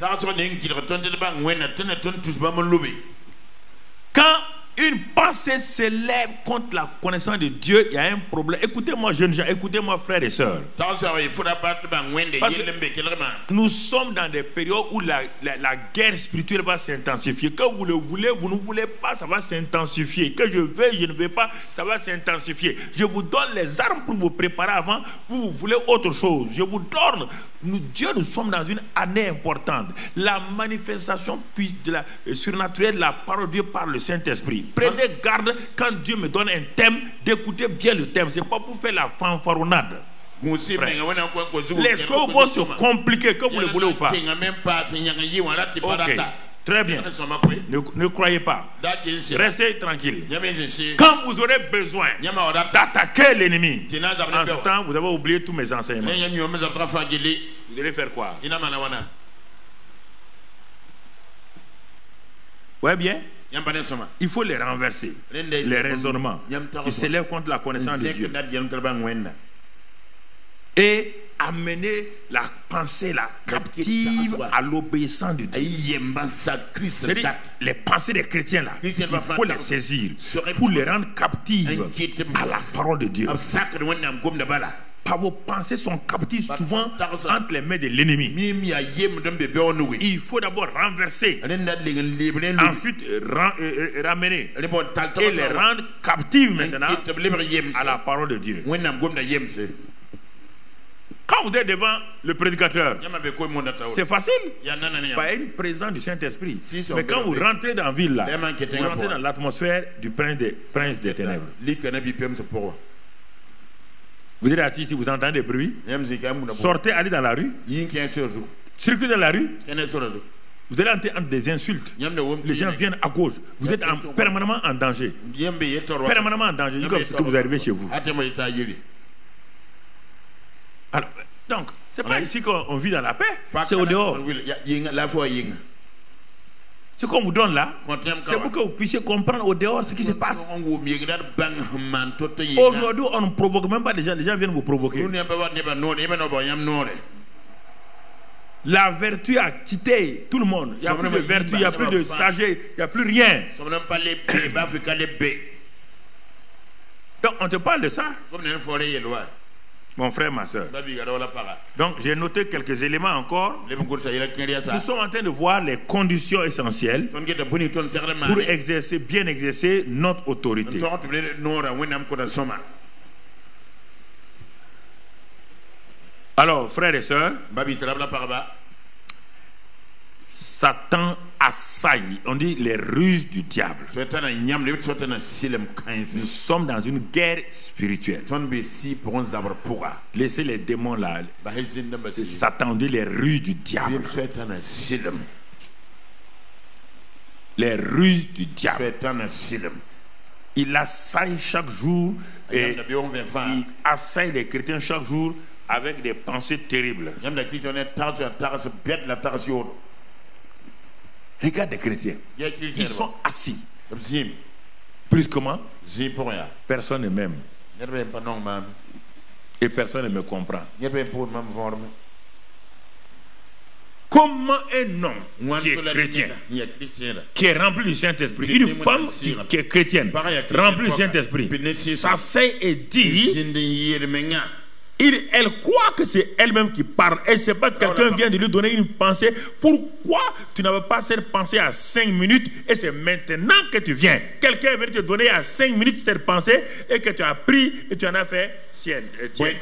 Quand une pensée s'élève contre la connaissance de Dieu, il y a un problème. Écoutez-moi jeunes gens, écoutez-moi frères et sœurs. Nous sommes dans des périodes où la guerre spirituelle va s'intensifier. Que vous le voulez, vous ne voulez pas, ça va s'intensifier. Que je veux, je ne veux pas, ça va s'intensifier. Je vous donne les armes pour vous préparer avant, vous voulez autre chose. Je vous donne. Dieu, nous sommes dans une année importante. La manifestation de la surnaturelle de la parole de Dieu par le Saint-Esprit. Prenez garde quand Dieu me donne un thème, d'écouter bien le thème. Ce n'est pas pour faire la fanfaronnade. Les choses vont se compliquer, que vous le voulez ou pas. Ok, très bien. Ne croyez pas. Restez tranquille. Quand vous aurez besoin d'attaquer l'ennemi, en ce temps, vous avez oublié tous mes enseignements. Vous allez faire quoi? Ouais, bien. Il faut les renverser. Les raisonnements qui s'élèvent contre la connaissance de Dieu. Et amener la pensée la captive à l'obéissance de Dieu. C'est-à-dire, les pensées des chrétiens là, il faut les saisir pour les rendre captives à la parole de Dieu. Par vos pensées sont captives souvent entre les mains de l'ennemi. Il faut d'abord renverser, ensuite ramener et les rendre captives maintenant à la parole de Dieu. Quand vous êtes devant le prédicateur, c'est facile. Il y a une présence du Saint-Esprit. Mais quand vous rentrez dans la ville, là, vous rentrez dans l'atmosphère du prince des ténèbres. Vous êtes assis ici, vous entendez des bruits. Sortez, allez dans la rue. Circulez dans la rue. Vous allez entendre des insultes. Les gens viennent à gauche. Vous êtes permanemment en danger. Permanemment en danger. Jusqu'à vous arrivez chez vous. Alors, donc, c'est pas ici qu'on vit dans la paix. C'est au dehors. Ce qu'on vous donne là, c'est pour que vous puissiez comprendre au dehors ce qui se passe. Aujourd'hui, on ne provoque même pas les gens viennent vous provoquer. La vertu a quitté tout le monde. Il n'y a plus de vertu, il n'y a plus de sagesse, il n'y a plus rien. Donc, on te parle de ça. Mon frère, ma soeur. Donc, j'ai noté quelques éléments encore. Nous sommes en train de voir les conditions essentielles pour bien exercer notre autorité. Alors, frères et sœurs, Satan assaille, on dit les ruses du diable. Nous sommes dans une guerre spirituelle. Laissez les démons là. C'est Satan, on dit les ruses du diable. Les ruses du diable. Il assaille chaque jour et il assaille les chrétiens chaque jour avec des pensées terribles. Regarde les chrétiens. Ils sont assis. Brusquement, personne ne m'aime. Et personne ne me comprend. Comment un homme qui est chrétien, qui est rempli du Saint-Esprit, une femme qui est chrétienne, remplie du Saint-Esprit, s'asseye et dit... Elle croit que c'est elle-même qui parle. Elle ne sait pas que quelqu'un vient de lui donner une pensée. Pourquoi tu n'avais pas cette pensée à 5 minutes et c'est maintenant que tu viens? Quelqu'un vient te donner à 5 minutes cette pensée et que tu as pris et tu en as fait sienne.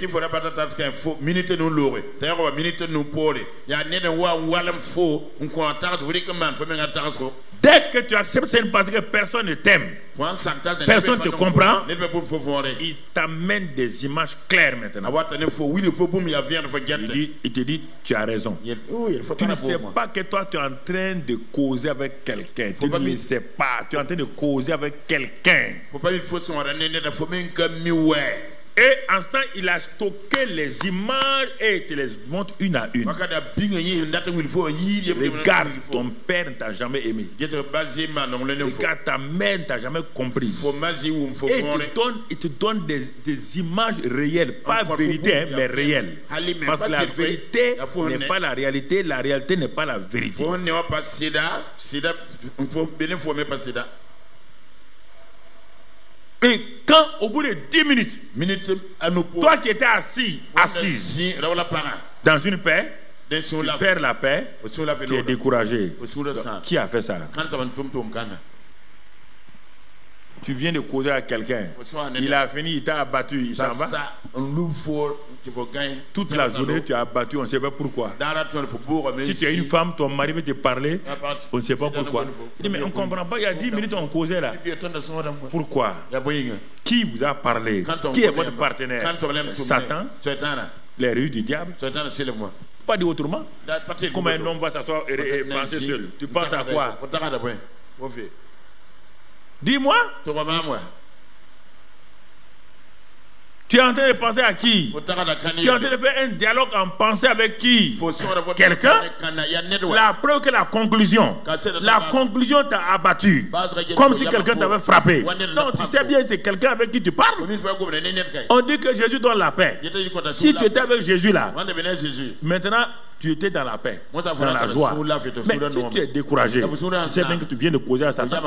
Il faudra pas t'attendre qu'un faux minute nous l'aurait. D'ailleurs, minute nous pour il y a un wallam faux. On compte vous dire comment faut même attendre. Dès que tu acceptes cette pensée que personne ne t'aime, personne ne te comprend, il t'amène des images claires maintenant. Il te dit, tu as raison. Tu ne sais pas que toi tu es en train de causer avec quelqu'un. Tu ne sais pas, tu es en train de causer avec quelqu'un. Et en ce temps, il a stocké les images et il te les montre une à une. Regarde, ton père ne t'a jamais aimé. Regarde, ta mère ne t'a jamais compris. Et il te donne des images réelles. Pas vérité, mais réelles. Parce que la vérité n'est pas la réalité n'est pas la vérité. Et quand au bout de 10 minutes, toi qui étais assise dans une paix, tu perds la paix, tu es découragé. Qui a fait ça? Tu viens de causer à quelqu'un, il a fini, il t'a abattu, il s'en va. Toute la journée tu as abattu, on ne sait pas pourquoi. Si tu es une femme, ton mari veut te parler, on ne sait pas pourquoi. Il dit mais on ne comprend pas, il y a 10 minutes on causait là. Pourquoi? Qui vous a parlé? Qui est votre partenaire? Satan, les rues du diable. Pas dit autrement. Comment un homme va s'asseoir et penser seul? Tu penses à quoi? Dis-moi. Tu es en train de penser à qui? Tu es en train de faire un dialogue en pensée avec qui? Quelqu'un? La preuve que la conclusion t'a abattu. Comme si quelqu'un t'avait frappé. Non, tu sais bien, c'est quelqu'un avec qui tu parles. On dit que Jésus donne la paix. Si tu étais avec Jésus là, maintenant tu étais dans la paix, dans la joie. Mais si tu es découragé, tu sais bien que tu viens de causer à Satan.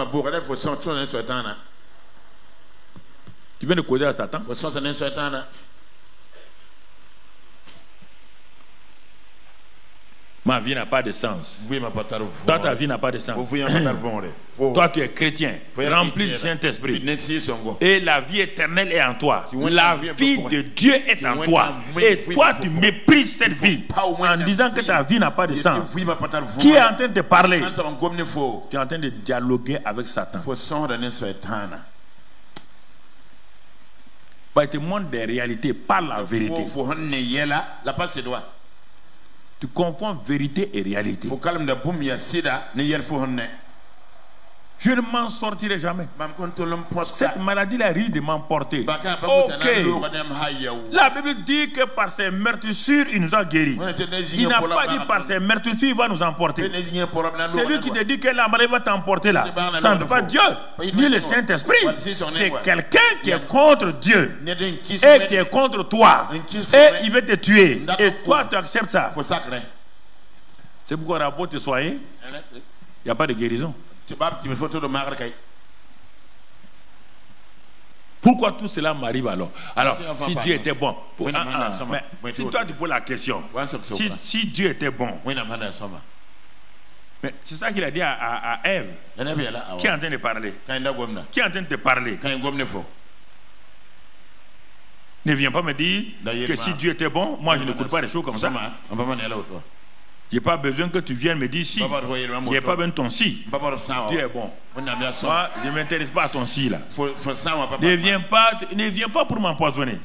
Tu viens de causer à Satan. Ma vie n'a pas de sens. Toi, ta vie n'a pas de sens. Toi, tu es chrétien, rempli du Saint-Esprit. Et la vie éternelle est en toi. La vie de Dieu est en toi. Et toi, tu méprises cette vie en disant que ta vie n'a pas de sens. Qui est en train de te parler? Tu es en train de dialoguer avec Satan. Bah, il te montre des réalités, pas la vérité. Tu confonds vérité et réalité. Je ne m'en sortirai jamais. Cette maladie-là risque de m'emporter. Ok. La Bible dit que par ses meurtrissures, il nous a guéris. Il n'a pas dit par ses meurtrissures, il va nous emporter. Celui qui te dit que la maladie va t'emporter là, ça n'est pas Dieu, ni le Saint-Esprit. C'est quelqu'un qui est contre Dieu et qui est contre toi. Et il veut te tuer. Et toi, tu acceptes ça. C'est pourquoi on a beau te soigner, il n'y a pas de guérison. Pourquoi tout cela m'arrive alors? Alors, si Dieu était bon, mais si toi tu poses la question, si Dieu était bon, mais c'est ça qu'il a dit à Ève, qui est en train de parler, qui est en train de te parler. Ne viens pas me dire que si Dieu était bon, moi je n'écoute pas des choses comme ça. Je n'ai pas besoin que tu viennes me dire si. Je n'ai pas besoin de ton si. Dieu est bon. Moi, je ne m'intéresse pas à ton si là. Ne viens pas pour m'empoisonner.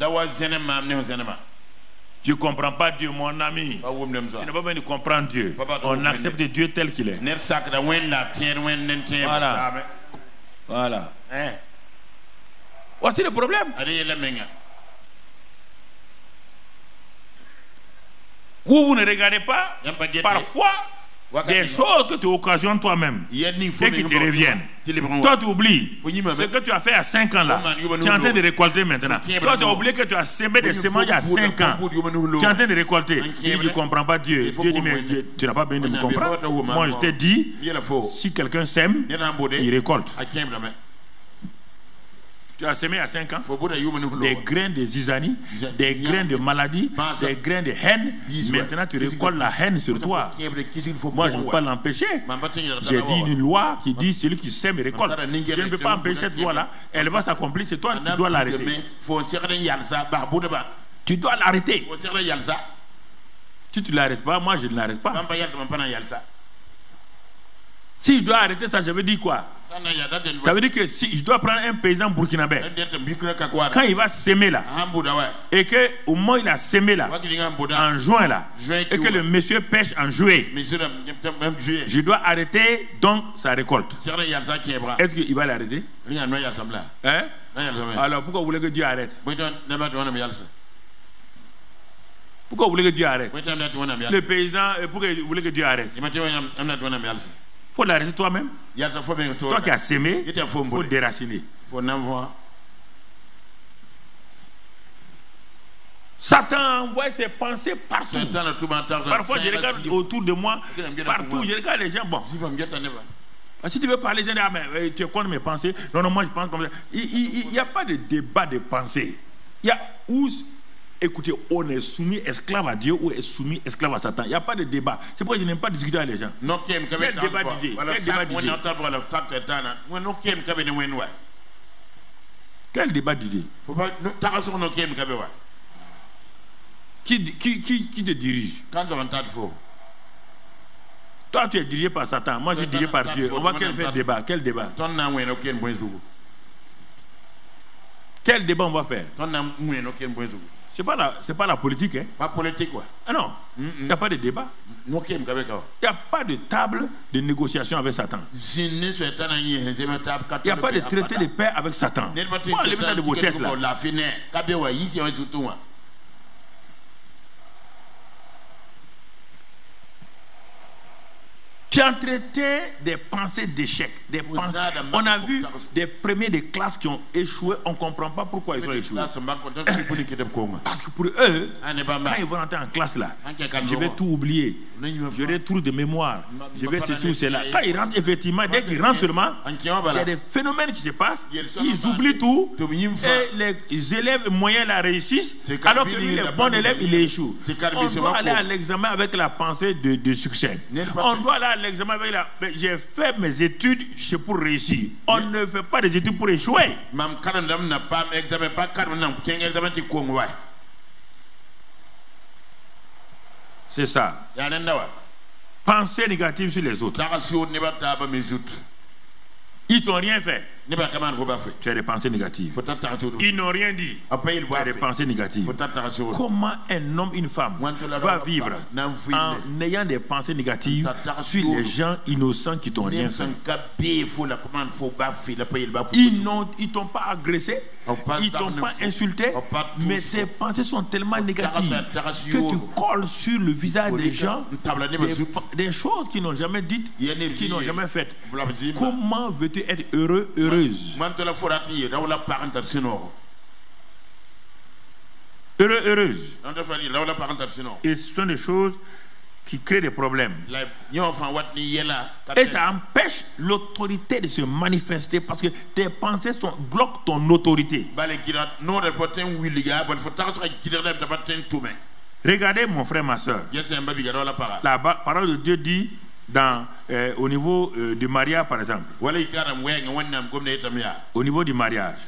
Tu ne comprends pas Dieu, mon ami. Tu n'as pas besoin de comprendre Dieu. On accepte Dieu tel qu'il est. Voilà. Voilà. Voici le problème. Vous ne regardez pas parfois des choses que tu occasionnes toi-même et qui te reviennent. Toi, tu oublies ce que tu as fait à 5 ans là. Tu es en train de récolter maintenant. Toi, tu as oublié que tu as semé des semences il y a 5 ans. Tu es en train de récolter. Tu ne comprends pas Dieu. Dieu dit, mais tu n'as pas besoin de me comprendre. Moi, je t'ai dit, si quelqu'un sème, il récolte. Tu as semé à 5 ans des grains de zizanie, des grains de maladie, des grains de haine. Maintenant, tu récoltes la haine sur toi. Moi, je ne peux pas l'empêcher. J'ai dit une loi qui dit celui qui sème récolte. Je ne peux pas empêcher cette loi-là. Elle va s'accomplir. C'est toi qui dois l'arrêter. Tu dois l'arrêter. Si tu ne l'arrêtes pas, moi, je ne l'arrête pas. Si je dois arrêter ça, je veux dire quoi? Ça veut dire que si je dois prendre un paysan burkinabé, quand il va s'aimer là, et que au moins il a sémé là, en juin là, et que le monsieur pêche en juillet, je dois arrêter donc sa récolte. Est-ce qu'il va l'arrêter? Hein? Alors pourquoi vous voulez que Dieu arrête? Pourquoi vous voulez que Dieu arrête? Le paysan, pourquoi vous voulez que Dieu arrête? Il faut l'arrêter toi-même. Toi qui as sémé, il faut déraciner. Satan envoie ses pensées partout. Parfois, je regarde autour de moi, partout, je regarde les gens. Bon. Si tu veux parler, je dis, ah, mais tu es contre mes pensées. Non, non, moi je pense comme ça. Il n'y a pas de débat de pensée. Il y a où. Écoutez, on est soumis esclave à Dieu ou est soumis esclave à Satan. Il n'y a pas de débat. C'est pourquoi je n'aime pas discuter avec les gens. Quel débat d'idées? Quel débat d'idées? Qui te dirige? Toi, tu es dirigé par Satan. Moi, je suis dirigé par Dieu. On va faire débat. Quel débat? Quel débat on va faire? C'est pas la politique, hein? Pas politique, ouais. Ah non, il n'y a pas de débat. Il n'y a pas de table de négociation avec Satan. Il n'y a pas de traité de paix avec Satan. Faut enlever ça de vos têtes là. Tu as traité des pensées d'échec. On a vu des premiers de classe qui ont échoué. On ne comprend pas pourquoi ils ont échoué. Parce que pour eux, quand ils vont rentrer en classe là, je vais tout oublier. J'aurai trop de mémoire. Je vais ceci ou cela. Quand ils rentrent, effectivement, dès qu'ils rentrent seulement, il y a des phénomènes qui se passent. Ils oublient tout. Et les élèves moyens la réussissent. Alors que lui, les bons élèves, il échoue. On doit aller à l'examen avec la pensée de succès. On doit aller à l'examen avec la... J'ai fait mes études pour réussir. On ne fait pas des études pour échouer. C'est ça. Pensée négative sur les autres. Ils t'ont rien fait. Tu as des pensées négatives. Ils n'ont rien dit. Tu as des pensées négatives. Comment un homme, une femme va vivre en ayant des pensées négatives sur les gens innocents qui t'ont rien fait? Ils t'ont pas agressé, ils t'ont pas insulté, mais tes pensées sont tellement négatives que tu colles sur le visage des gens des choses qu'ils n'ont jamais dites, qu'ils n'ont jamais faites. Comment veux-tu être heureux, heureuse? Heureuse. Et ce sont des choses qui créent des problèmes. Et ça empêche l'autorité de se manifester parce que tes pensées bloquent ton autorité. Regardez mon frère, ma soeur. La parole de Dieu dit au niveau du mariage, par exemple. Au niveau du mariage.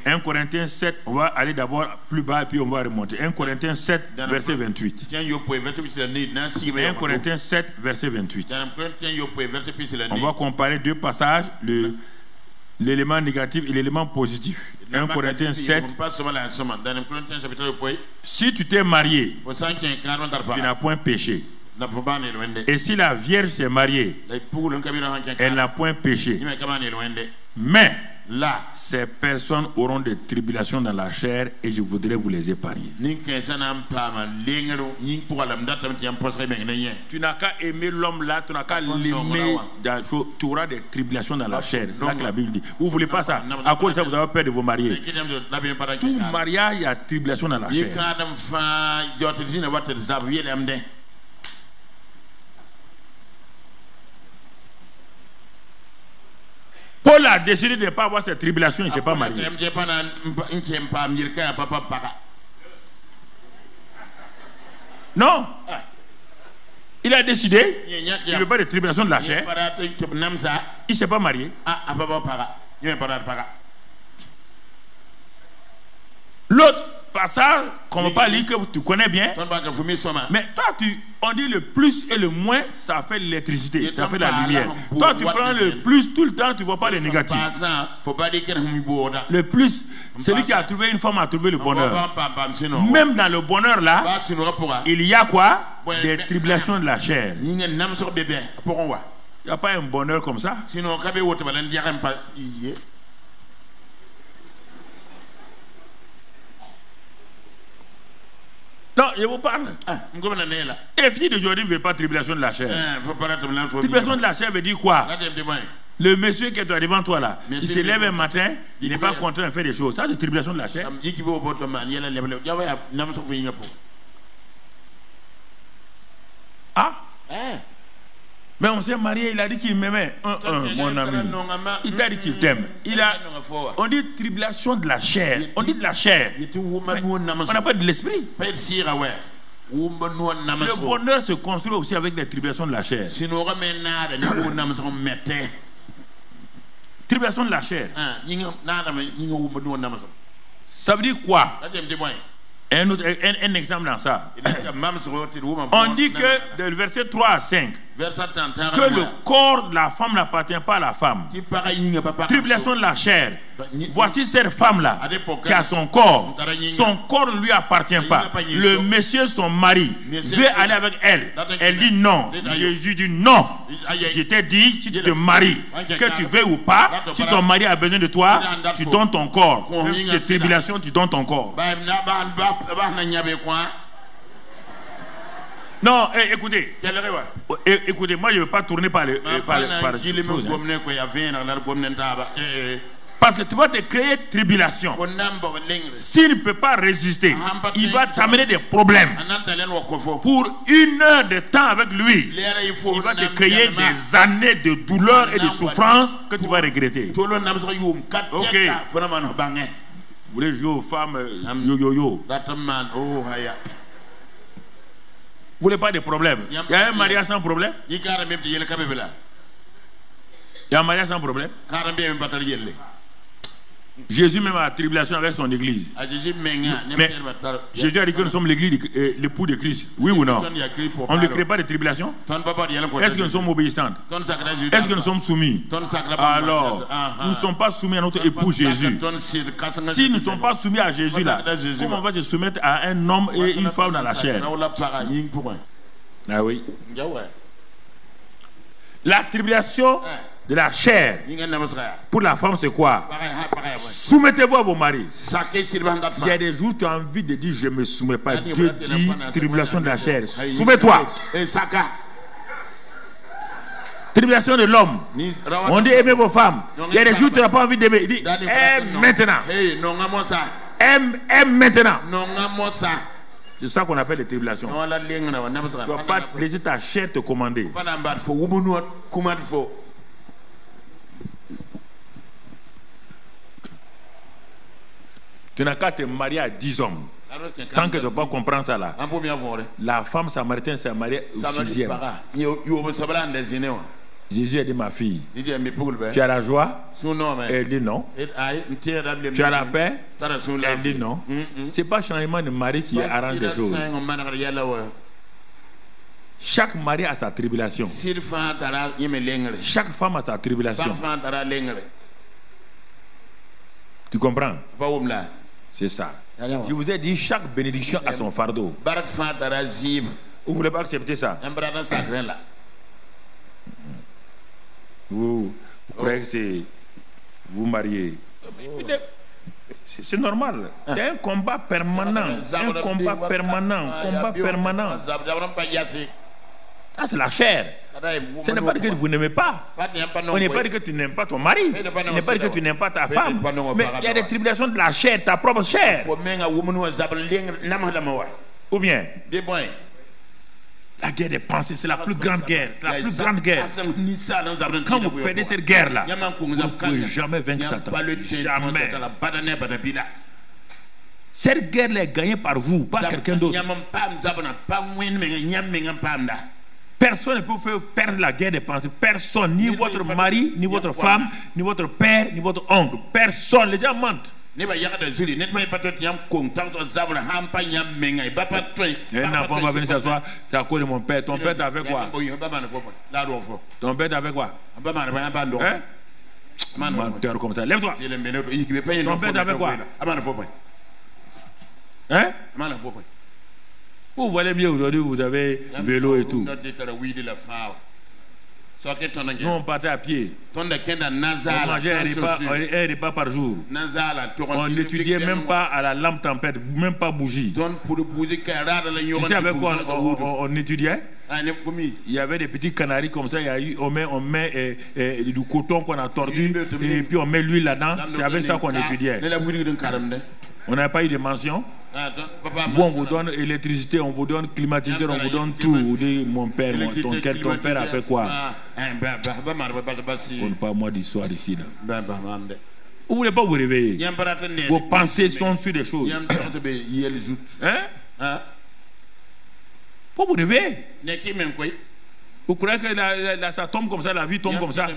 1 Corinthiens 7, on va aller d'abord plus bas et puis on va remonter. 1 Corinthiens 7, verset 28. 1 Corinthiens 7, verset 28. On va comparer deux passages, l'élément négatif et l'élément positif. 1 Corinthiens 7. Si tu t'es marié, tu n'as point péché. Et si la Vierge s'est mariée, elle n'a point péché. Mais là, ces personnes auront des tribulations dans la chair et je voudrais vous les épargner. Tu n'as qu'à aimer l'homme là, tu n'as qu'à l'aimer. Tu auras des tribulations dans la chair. C'est là que la Bible dit. Vous ne voulez pas ça? À cause de ça, vous avez peur de vous marier. Tout mariage, il y a tribulation dans la chair. Paul a décidé de ne pas avoir cette tribulation, il ne s'est pas marié. Non. Il a décidé, il ne veut pas de tribulation de la chair. Il ne s'est pas marié. L'autre passage qu'on ne va pas lire, que tu connais bien. Mais toi, on dit le plus et le moins, ça fait l'électricité, ça fait la lumière. Toi, tu prends le plus tout le temps, tu ne vois pas les négatifs. Le plus, celui qui a trouvé une femme a trouvé le bonheur. Même dans le bonheur là, il y a quoi? Des tribulations de la chair. Il n'y a pas un bonheur comme ça. Non, je vous parle. Et fille d'aujourd'hui ne veut pas tribulation de la chair. Tribulation de la chair veut dire quoi? Le monsieur qui est devant toi là, il se lève un matin, il n'est pas content de faire des choses. Ça, c'est tribulation de la chair. Ah? Mais on s'est marié, il a dit qu'il m'aimait. Mon ami. Il t'a dit qu'il t'aime. On dit tribulation de la chair. On dit de la chair. On n'a pas de l'esprit. Le bonheur se construit aussi avec les tribulations de la chair. Tribulation de la chair. Ça veut dire quoi? Un exemple dans ça. On dit que du verset 3 à 5, que le corps de la femme n'appartient pas à la femme. Tribulation de la chair. Voici cette femme-là qui a son corps ne lui appartient pas. Le monsieur, son mari, veut aller avec elle. Elle dit non. Jésus dit non. Je t'ai dit, si tu te maries, que tu veux ou pas, si ton mari a besoin de toi, tu donnes ton corps. Même si c'est tribulation, tu donnes ton corps. Non, écoutez, moi je ne veux pas tourner par les choses. Parce que tu vas te créer tribulation. S'il ne peut pas résister, il va t'amener des problèmes. Pour 1 heure de temps avec lui, il va te créer des années de douleur et de souffrance que tu vas regretter. Ok. Vous voulez jouer aux femmes yo-yo-yo? Vous voulez pas de problème? Il y a un mariage sans problème? Il y a un mariage sans problème? Jésus même a la tribulation avec son église. Mais Jésus a dit que nous sommes l'église, l'époux de Christ. Oui ou non? On ne crée pas de tribulation? Est-ce que nous sommes obéissants? Est-ce que nous sommes soumis? Alors, nous ne sommes pas soumis à notre époux Jésus. Si nous ne sommes pas soumis à Jésus là, comment on va se soumettre à un homme et une femme dans la chair? Ah oui. La tribulation de la chair pour la femme, c'est quoi? Soumettez-vous à vos maris. Il y a des jours où tu as envie de dire je ne me soumets pas. Dieu dit tribulation de la chair. Soumets-toi. Tribulation de l'homme. On dit aimez vos femmes. Il y a des jours où tu n'as pas envie d'aimer. Il dit aime maintenant. Aime maintenant. C'est ça qu'on appelle les tribulations. Tu ne vas pas laisser ta chair te commander. Tu n'as qu'à te marier à 10 hommes. Tant que tu ne vas pas comprendre ça là. La femme samaritaine s'est mariée au 6e. Jésus a dit ma fille, tu as la joie? Elle dit non. Tu as la paix? Elle dit non. Ce n'est pas changement de mari qui arrange les choses. Chaque mari a sa tribulation. Chaque femme a sa tribulation. Tu comprends? C'est ça. Je vous ai dit, chaque bénédiction a son fardeau. Vous ne voulez pas accepter ça? Vous croyez que c'est vous marier? C'est normal. C'est un combat permanent. Un combat permanent. Combat permanent. Ah, c'est la chair. Ce n'est pas que vous n'aimez pas. On n'est pas dit que tu n'aimes pas ton mari. On n'est pas dit que tu n'aimes pas ta femme. Mais il y a des tribulations de la chair, ta propre chair. Ou bien la guerre des pensées, c'est la plus grande guerre. C'est la plus grande guerre. Quand vous perdez cette guerre-là, vous ne pouvez jamais vaincre Satan. Jamais. Cette guerre-là est gagnée par vous, pas quelqu'un d'autre. Personne ne peut faire perdre la guerre des pensées. Personne, ni votre mari, ni votre femme, ni votre père, ni votre oncle. Personne. Les gens mentent. Un enfant va venir s'asseoir, c'est à cause de mon père. Ton père t'a fait quoi? Ton père t'a fait quoi? Hein? Menteur comme ça. Lève-toi. Ton père t'a fait quoi? Hein? Vous voyez bien aujourd'hui, vous avez vélo et tout. Nous on partait à pied. On mangeait un repas par jour. On n'étudiait même pas à la lampe tempête, même pas bougie. Tu sais avec quoi on étudiait? Il y avait des petits canaris comme ça. On met du coton qu'on a tordu et puis on met l'huile là-dedans. C'est avec ça qu'on étudiait. On n'a pas eu de mention. Vous, on vous donne électricité, on vous donne climatiseur, on vous donne tout. Vous dites, mon père, ton père a fait quoi? On ne parle pas moi d'histoire ici. Vous ne voulez pas vous réveiller. Vos pensées sont sur des choses. Hein? Pour vous réveiller. Vous croyez que ça tombe comme ça, la vie tombe comme ça?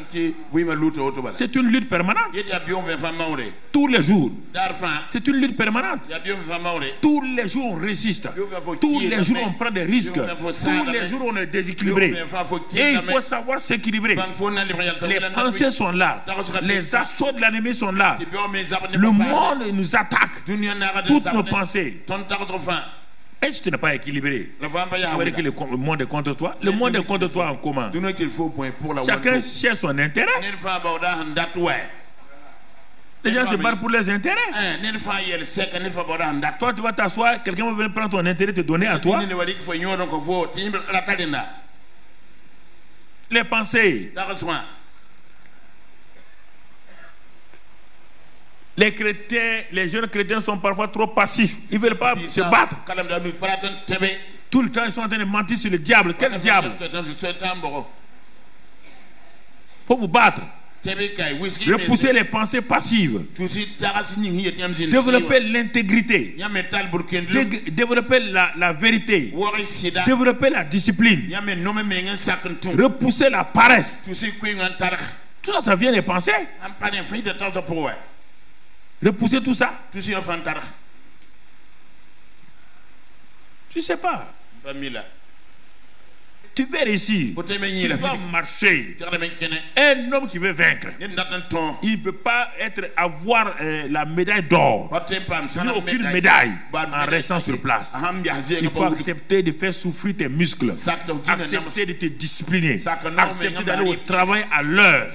C'est une lutte permanente. Tous les jours. C'est une lutte permanente. Tous les jours on résiste. Tous les jours on prend des risques. Tous les jours on est déséquilibré. Et il faut savoir s'équilibrer. Les pensées sont là. Les assauts de l'ennemi sont là. Le monde nous attaque. Toutes nos pensées. Et si tu n'es pas équilibré, vous voyez que le monde est contre toi. Le monde est contre toi en comment? Chacun cherche son intérêt. Les gens se battent pour leurs intérêts. Toi, tu vas t'asseoir, quelqu'un va venir prendre ton intérêt et te donner à toi. Les pensées. Les chrétiens, les jeunes chrétiens sont parfois trop passifs. Ils ne veulent pas se battre. Tout le temps, ils sont en train de mentir sur le diable. Quel diable? Il faut vous battre. Repousser les pensées passives. Développer l'intégrité. Développer la vérité. Développer la discipline. Repousser la paresse. Tout ça, ça vient des pensées. Repousser tout ça. Tu sais pas. Tu veux réussir. Tu dois marcher. Un homme qui veut vaincre, il ne peut pas avoir la médaille d'or. Il n'y a aucune médaille en restant sur place. Il faut accepter de faire souffrir tes muscles. Accepter de te discipliner. Accepter d'aller au travail à l'heure.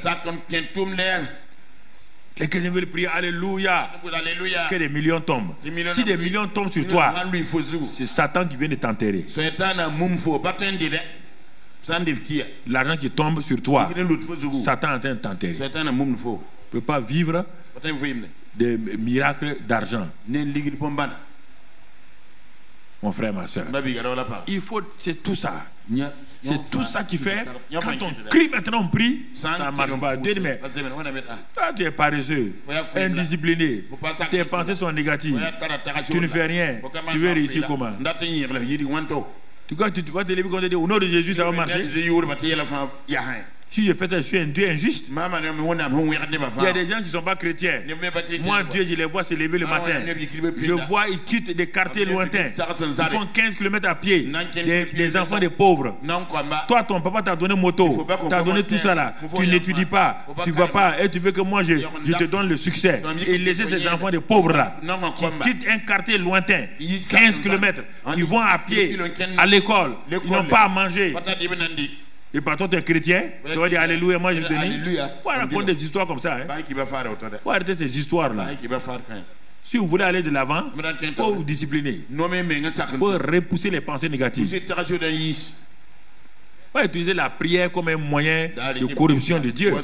Les chrétiens veulent prier Alléluia. Que des millions tombent. Si des millions tombent sur toi, c'est Satan qui vient de t'enterrer. L'argent qui tombe sur toi, Satan est en train de t'enterrer. Tu ne peux pas vivre des miracles d'argent. Mon frère, ma soeur, il faut, c'est tout ça. C'est tout ça qui fait. Quand on crie maintenant, on prie, ça ne marche pas. Mais toi, tu es paresseux, indiscipliné, tes pensées sont négatives, tu ne fais rien, tu veux réussir comment? Tu crois que tu vas te lever quand tu dis au nom de Jésus, ça va marcher? Si je fais ça, je suis un Dieu injuste. Il y a des gens qui ne sont pas chrétiens. Moi, Dieu, je les vois se lever le matin. Je vois, ils quittent des quartiers lointains. Ils font 15 km à pied. Des enfants des pauvres. Toi, ton papa t'a donné moto. T'a donné tout ça là. Tu n'étudies pas. Tu ne vas pas. Et tu veux que moi, je te donne le succès. Et laisser ces enfants des pauvres là, qui quittent un quartier lointain, 15 km. Ils vont à pied à l'école. Ils n'ont pas à manger. Et par contre, tu es chrétien, tu vas dire Alléluia, moi je te dis. Il faut raconter des histoires comme ça. Il faut arrêter ces histoires-là. Si vous voulez aller de l'avant, il faut vous discipliner. Il faut repousser les pensées négatives. Il faut utiliser la prière comme un moyen de corruption de Dieu. Il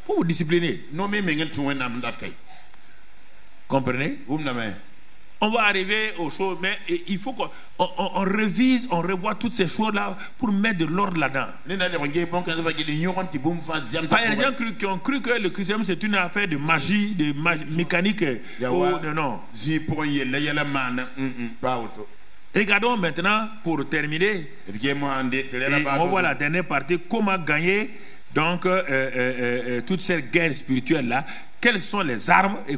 faut vous discipliner. Comprenez? On va arriver aux choses, mais il faut qu'on révise, on revoit toutes ces choses-là pour mettre de l'ordre là-dedans. Il y a des gens qui ont cru que le christianisme c'est une affaire de magie, mécanique. Non. Regardons maintenant, pour terminer, on voit la dernière partie, comment gagner donc toute cette guerre spirituelle-là. Quelles sont les armes et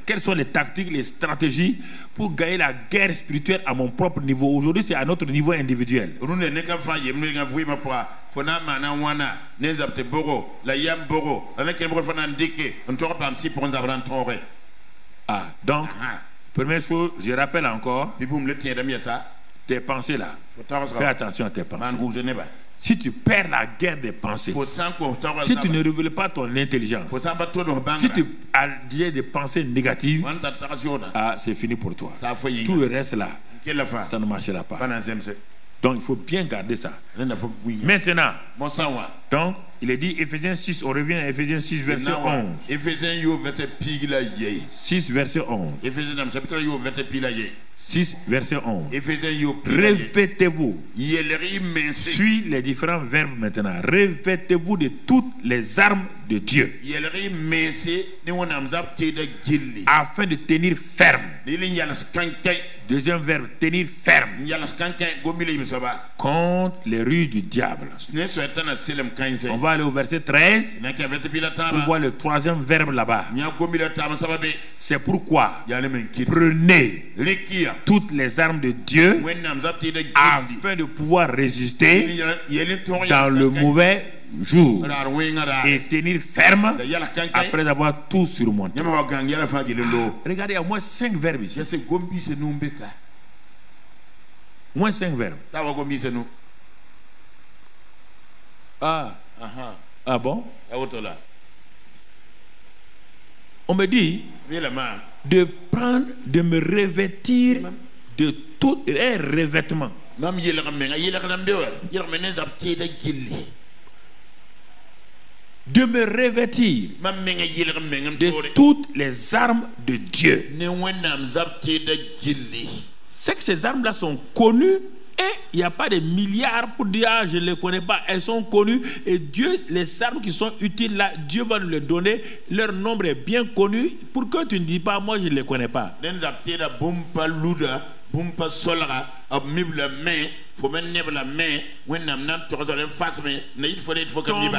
quelles sont les tactiques, les stratégies pour gagner la guerre spirituelle à mon propre niveau. Aujourd'hui, c'est à notre niveau individuel. Donc, première chose, je rappelle encore, tes pensées là. Fais attention à tes pensées. Si tu perds la guerre des pensées, si tu ne révèles pas ton intelligence, si tu as des pensées négatives, c'est fini pour toi. Tout le reste là, ça ne marchera pas. Donc il faut bien garder ça. Maintenant, Donc, il est dit Éphésiens 6, on revient à Éphésiens 6, verset 11. 6, verset 11. 6, verset 11. Répétez-vous. Suis les différents verbes maintenant. Répétez-vous de toutes les armes de Dieu. Afin de tenir ferme. Deuxième verbe, tenir ferme. Contre les rues du diable. On va aller au verset 13. On voit le troisième verbe là-bas. C'est pourquoi prenez toutes les armes de Dieu afin de pouvoir résister dans le mauvais jour et tenir ferme après avoir tout surmonté. Regardez, il y a au moins 5 verbes ici. Moins 5 verbes. Ah bon? On me dit de prendre, de me revêtir de tout un revêtement. De me revêtir de toutes les armes de Dieu. C'est que ces armes-là sont connues et il n'y a pas de milliards pour dire ah, je ne les connais pas. Elles sont connues et Dieu, les armes qui sont utiles là, Dieu va nous les donner. Leur nombre est bien connu pour que tu ne dis pas moi je ne les connais pas. Ton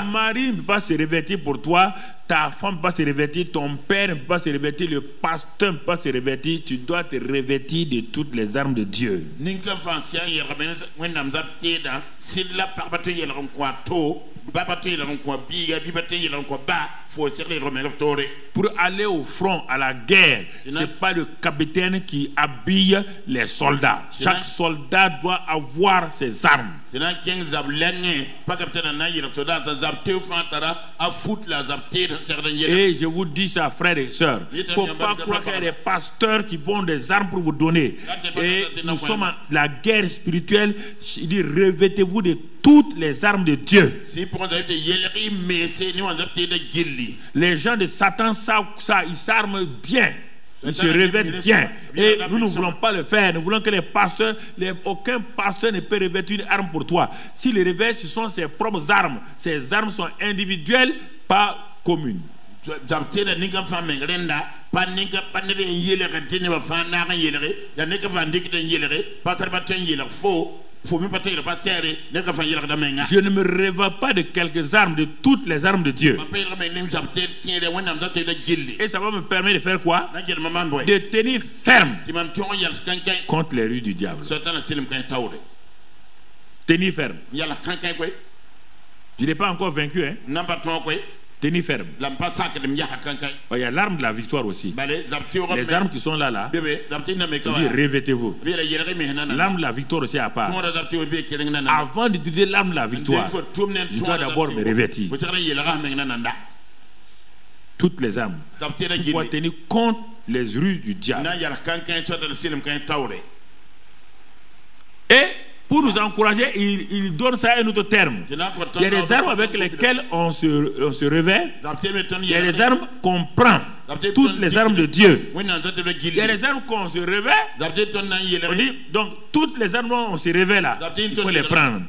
mari ne peut pas se revêtir pour toi, ta femme ne peut pas se revêtir, ton père ne peut pas se revêtir, le pasteur ne peut pas se revêtir. Tu dois te revêtir de toutes les armes de Dieu. Pour aller au front, à la guerre, ce n'est pas le capitaine qui habille les soldats. Chaque soldat doit avoir ses armes. Et je vous dis ça, frères et sœurs, il ne faut pas croire qu'il y a des pasteurs qui ont des armes pour vous donner. Et nous sommes à la guerre spirituelle. Il dit revêtez-vous de toutes les armes de Dieu. Les gens de Satan savent ça, ils s'arment bien. Ils se revêtent bien. Et nous ne voulons pas le faire. Nous voulons que les pasteurs, aucun pasteur ne peut revêtir une arme pour toi. S'il les revêt, ce sont ses propres armes. Ces armes sont individuelles, pas communes. Je ne me revêts pas de quelques armes, de toutes les armes de Dieu. Et ça va me permettre de faire quoi? De tenir ferme contre les rues du diable. Tenir ferme. Je n'ai pas encore vaincu, hein? Tenir ferme. Il y a l'arme de la victoire aussi. Les armes qui sont là, revêtez-vous. L'arme de la victoire aussi à part. Avant d'utiliser l'arme de la victoire, je dois d'abord me revêtir. Toutes les armes. Il faut tenir compte les rues du diable. Et pour nous encourager, il donne ça un autre terme. Il y a des armes avec lesquelles on se revêt. Il y a des armes qu'on prend. Toutes les armes de Dieu. Il y a des armes qu'on se revêt. On dit, donc, toutes les armes dont on se revêt là, il faut les prendre.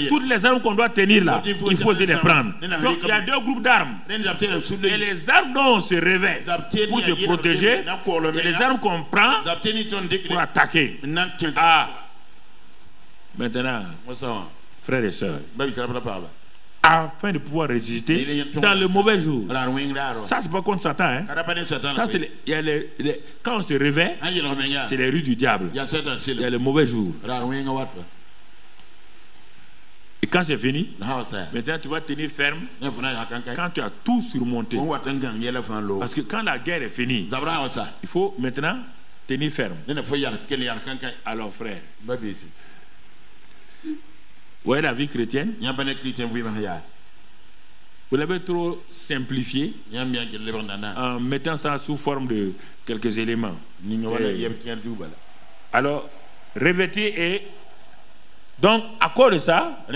Toutes les armes qu'on doit tenir là, il faut les prendre. Donc, il y a 2 groupes d'armes. Et les armes dont on se revêt pour se protéger, et les armes qu'on prend pour attaquer. Ah. Maintenant, frères et sœurs, afin de pouvoir résister dans le mauvais jour. Ça, c'est pas contre Satan. Hein? Ça, quand on se réveille, c'est les rues du diable. Il y a le mauvais jour. Et quand c'est fini, maintenant tu vas tenir ferme quand tu as tout surmonté. Parce que quand la guerre est finie, il faut maintenant tenir ferme. Alors, frère, vous voyez la vie chrétienne? Vous l'avez trop simplifié en mettant ça sous forme de quelques éléments. Alors, revêtir et donc, à cause de ça,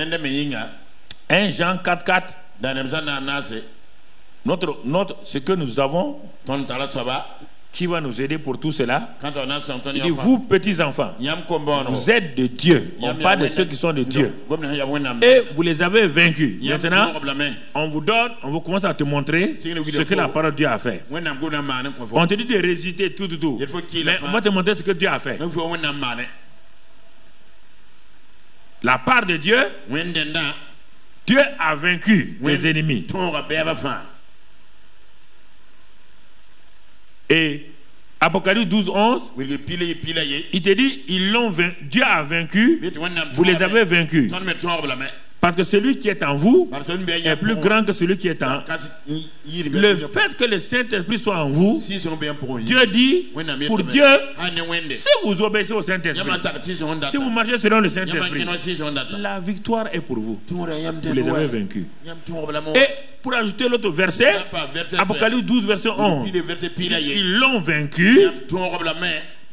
1 Jean 4:4. Ce que nous avons, qui va nous aider pour tout cela. Il dit, vous petits enfants, vous êtes de Dieu. On parle de ceux qui sont de Dieu. Et vous les avez vaincus. Maintenant, on vous commence à te montrer ce que la parole de Dieu a fait. On te dit de résister tout. Mais on va te montrer ce que Dieu a fait. La part de Dieu, Dieu a vaincu les ennemis. Et Apocalypse 12:11, il te dit, Dieu a vaincu, vous les avez vaincus. Parce que celui qui est en vous est plus grand que celui qui est en... Le fait que le Saint-Esprit soit en vous, Dieu dit, pour Dieu, si vous obéissez au Saint-Esprit, si vous marchez selon le Saint-Esprit, la victoire est pour vous. Vous les avez vaincus. Et pour ajouter l'autre verset, Apocalypse 12, verset 11, ils l'ont vaincu.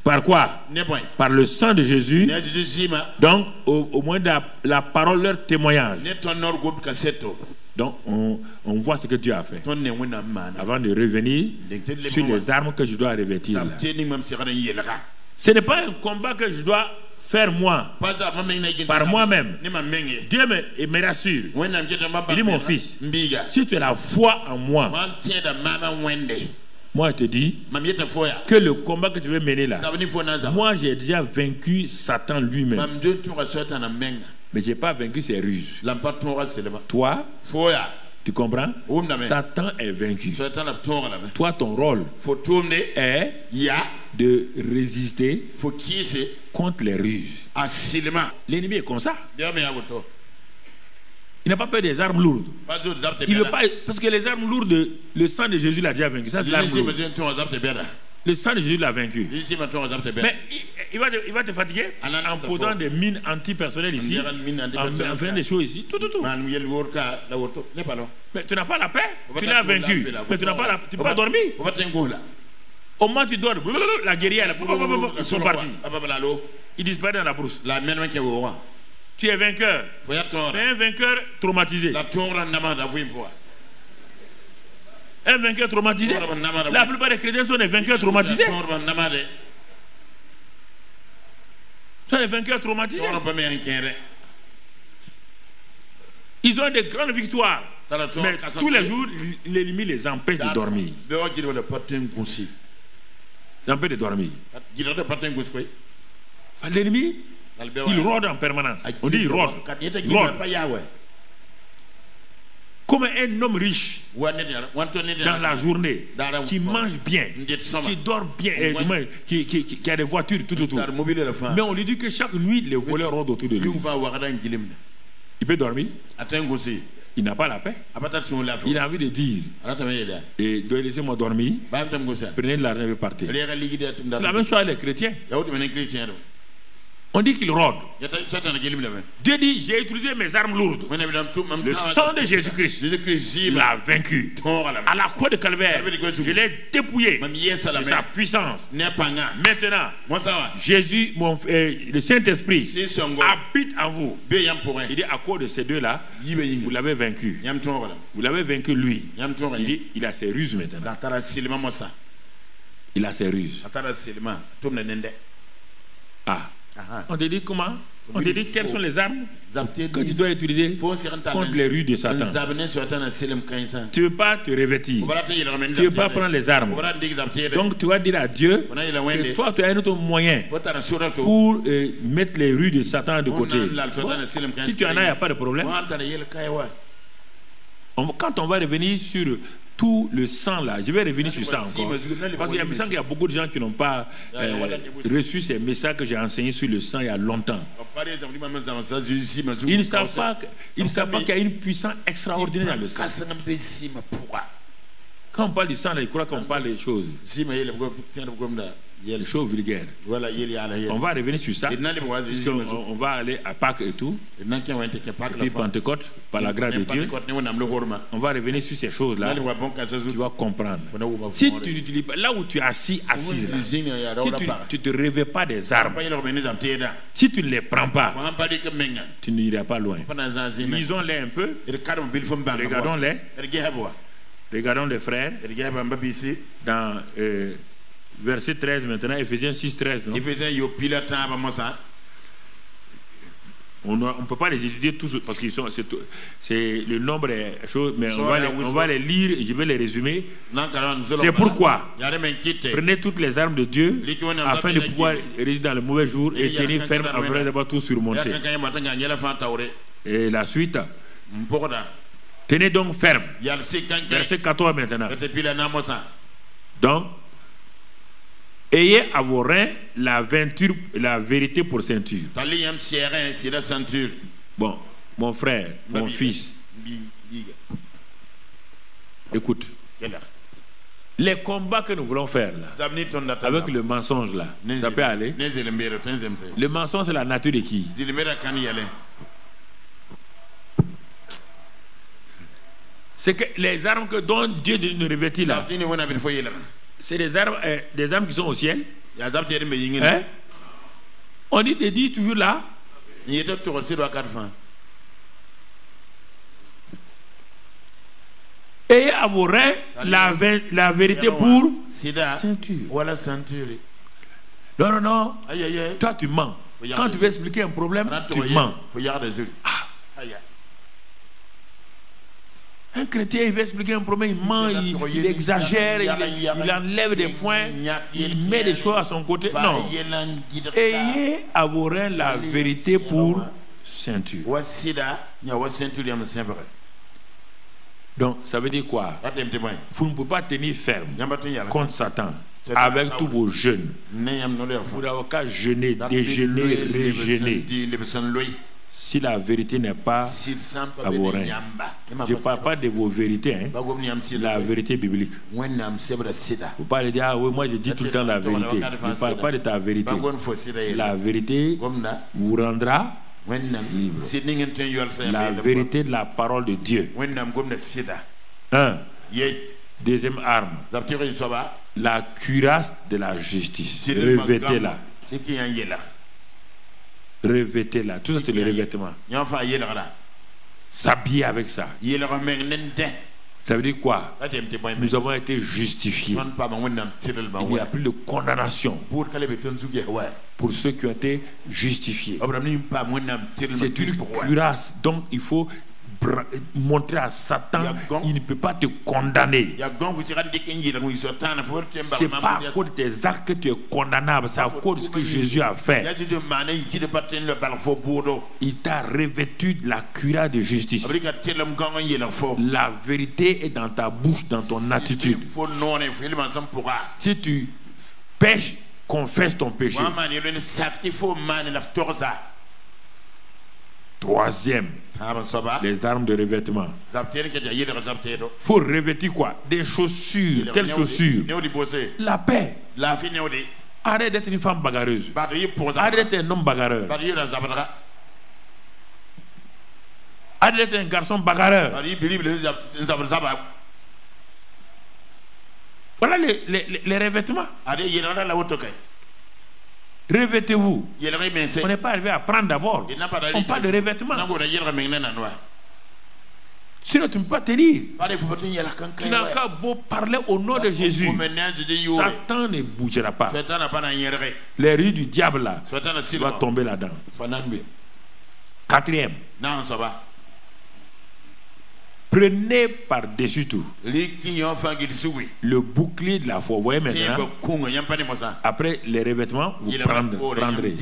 Par quoi? Par le sang de Jésus. Donc, au moins de la parole, leur témoignage. Donc, on voit ce que Dieu a fait. Avant de revenir sur les armes que je dois revêtir. Ce n'est pas un combat que je dois faire moi, par moi-même. Dieu me rassure. Il dit, mon fils, si tu as la foi en moi, moi je te dis que le combat que tu veux mener là, moi j'ai déjà vaincu Satan lui-même. Mais je n'ai pas vaincu ses ruses. Toi, tu comprends? Satan est vaincu. Toi, ton rôle est de résister contre les ruses. L'ennemi est comme ça. Il n'a pas peur des armes lourdes. Il veut pas, parce que les armes lourdes, le sang de Jésus l'a déjà vaincu. Ça, c'est l'arme lourde. Le sang de Jésus l'a vaincu. Mais il va te fatiguer en posant des mines antipersonnelles ici, en faisant des choses ici. Tout. Mais tu n'as pas la paix. Tu l'as vaincu. Mais tu n'as pas tu peux pas dormir. Au moment où tu dors, la guerrière, ils sont partis. Ils disparaissent dans la brousse. Tu es vainqueur. Mais un vainqueur traumatisé. Un vainqueur traumatisé. La plupart des chrétiens sont des vainqueurs traumatisés. Sont des vainqueurs traumatisés. Ils ont des grandes victoires. Mais tous les jours, l'ennemi les empêche de dormir. Les empêche de dormir. L'ennemi, il rôde en permanence. On dit il rôde. Comme un homme riche dans la journée, qui mange bien, qui dort bien, qui a des voitures tout autour. Mais on lui dit que chaque nuit, les voleurs rôdent autour de lui. Il peut dormir. Il n'a pas la paix. Il a envie de dire, et de laisser-moi dormir, prenez de l'argent et partez. C'est la même chose avec les chrétiens. On dit qu'il rôde. Dieu dit, j'ai utilisé mes armes lourdes. Le sang de Jésus-Christ l'a vaincu. À la croix de Calvaire, je l'ai dépouillé de sa puissance. Maintenant, Jésus, le Saint-Esprit, habite en vous. Il dit, à cause de ces deux-là, vous l'avez vaincu. Vous l'avez vaincu lui. Il dit, il a ses ruses maintenant. Il a ses ruses. Ah. On te dit comment? On te dit quelles sont les armes que tu dois utiliser contre les rues de Satan. Tu ne veux pas te revêtir. Tu ne veux pas prendre les armes. Donc tu vas dire à Dieu que toi tu as un autre moyen pour mettre les rues de Satan de côté. Bon, si tu en as, il n'y a pas de problème. Quand on va revenir sur tout le sang là, je vais revenir sur ça encore. Parce qu'il me semble qu'il y a beaucoup de gens qui n'ont pas reçu ces messages que j'ai enseignés sur le sang il y a longtemps. Ils ne savent pas qu'il y a une puissance extraordinaire dans le sang. Quand on parle du sang, là, ils croient qu'on parle des choses. les choses vulgaires. On va revenir sur ça. On va aller à Pâques et tout. Et puis Pentecôte, par la grâce de Dieu. On va revenir sur ces choses-là. Tu vas comprendre. Si tu n'utilises pas, là où tu es assis là, si tu ne te réveilles pas des armes, si tu ne les prends pas, tu n'iras pas loin. Lisons-les un peu. Regardons-les. Regardons les frères. Dans verset 13 maintenant, Ephésiens 6, 13. Non? On ne peut pas les étudier tous parce qu'ils sont, c'est le nombre des choses, mais on va les lire et je vais les résumer. C'est pourquoi prenez toutes les armes de Dieu afin de pouvoir résister dans le mauvais jour et tenir ferme après d'avoir tout surmonté. Et la suite, tenez donc ferme. Verset 14 maintenant. Donc, ayez à vos reins la vérité pour ceinture. Bon, mon frère, mon fils, écoute. Les combats que nous voulons faire là, avec le mensonge là, ça peut aller. Le mensonge, c'est la nature de qui? C'est que les armes dont Dieu nous revêtit là, c'est des armes qui sont au ciel. Hein? On dit toujours là. Et à vos reins la vérité pour ceinture. Non. Toi tu mens. Quand tu veux expliquer un problème, tu mens. Un chrétien, il veut expliquer un problème, il ment, il exagère, il enlève des points, il met des choses à son côté. Non. Ayez à vos reins la vérité pour ceinture. Donc, ça veut dire quoi? Vous ne pouvez pas tenir ferme contre Satan avec tous vos jeûnes. Vous n'avez qu'à jeûner, déjeuner, régénérer. Si la vérité n'est pas à vos reins. Je ne parle pas de vos vérités, hein. La vérité biblique. Vous ne pouvez pas dire, ah oui, moi je dis tout le temps la vérité. Je ne parle pas de ta vérité. La vérité vous rendra libre. La vérité de la parole de Dieu. Deuxième arme. La cuirasse de la justice. Revêtez-la. Revêtez-la. Tout ça, c'est le revêtement. S'habiller avec ça. Ça veut dire quoi? Nous avons été justifiés. Il n'y a plus de condamnation pour ceux qui ont été justifiés. C'est une cuirasse. Donc, il faut montrer à Satan qu'il ne peut pas te condamner. C'est pas à cause de tes actes que tu es condamnable, c'est à cause de ce que Jésus a fait. Il t'a revêtu de la cuirasse de justice. La vérité est dans ta bouche, dans ton attitude. Si tu pêches, confesse ton péché. Troisième, les armes de revêtement. Il faut revêtir quoi? Des chaussures. Quelles chaussures? La paix. Arrête d'être une femme bagarreuse. Arrête d'être un homme bagarreur. Arrête d'être un garçon bagarreur. Voilà les revêtements. Revêtez-vous. On n'est pas arrivé à prendre d'abord. On parle de revêtement. Sinon tu ne peux pas tenir. Tu n'as qu'à beau parler au nom de Jésus. Satan ne bougera pas. Les rues du diable là, tu vas tomber là-dedans. Quatrième. Prenez par-dessus tout le bouclier de la foi. Vous voyez maintenant, après les revêtements, vous prendrez.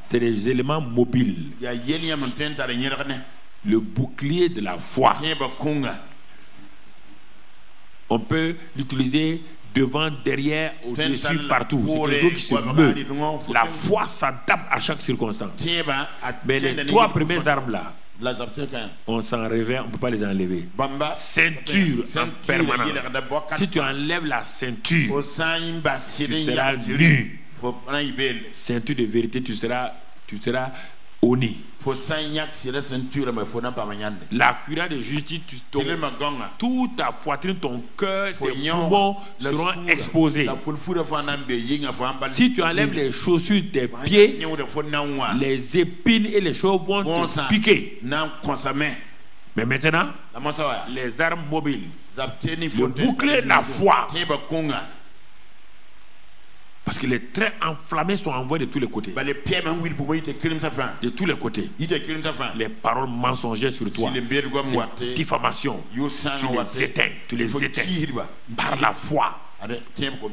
C'est des éléments mobiles. Le bouclier de la foi. On peut l'utiliser devant, derrière, au-dessus, partout. C'est quelque chose qui se meut. La foi s'adapte à chaque circonstance. Mais les trois premières armes là, On s'en réveille, on ne peut pas les enlever. Ceinture en permanence. Si tu enlèves la ceinture, tu seras nu. Ceinture de vérité, tu seras honni. La cuirasse de justice, toute ta poitrine, ton cœur, tes poumons seront exposés. Si tu enlèves les chaussures des pieds, les épines et les choses vont te piquer. Mais maintenant, les armes mobiles, le bouclier de la foi. Parce que les traits enflammés sont envoyés de tous les côtés. De tous les côtés. Les paroles mensongères sur toi, les diffamations, tu les éteins. Par la foi.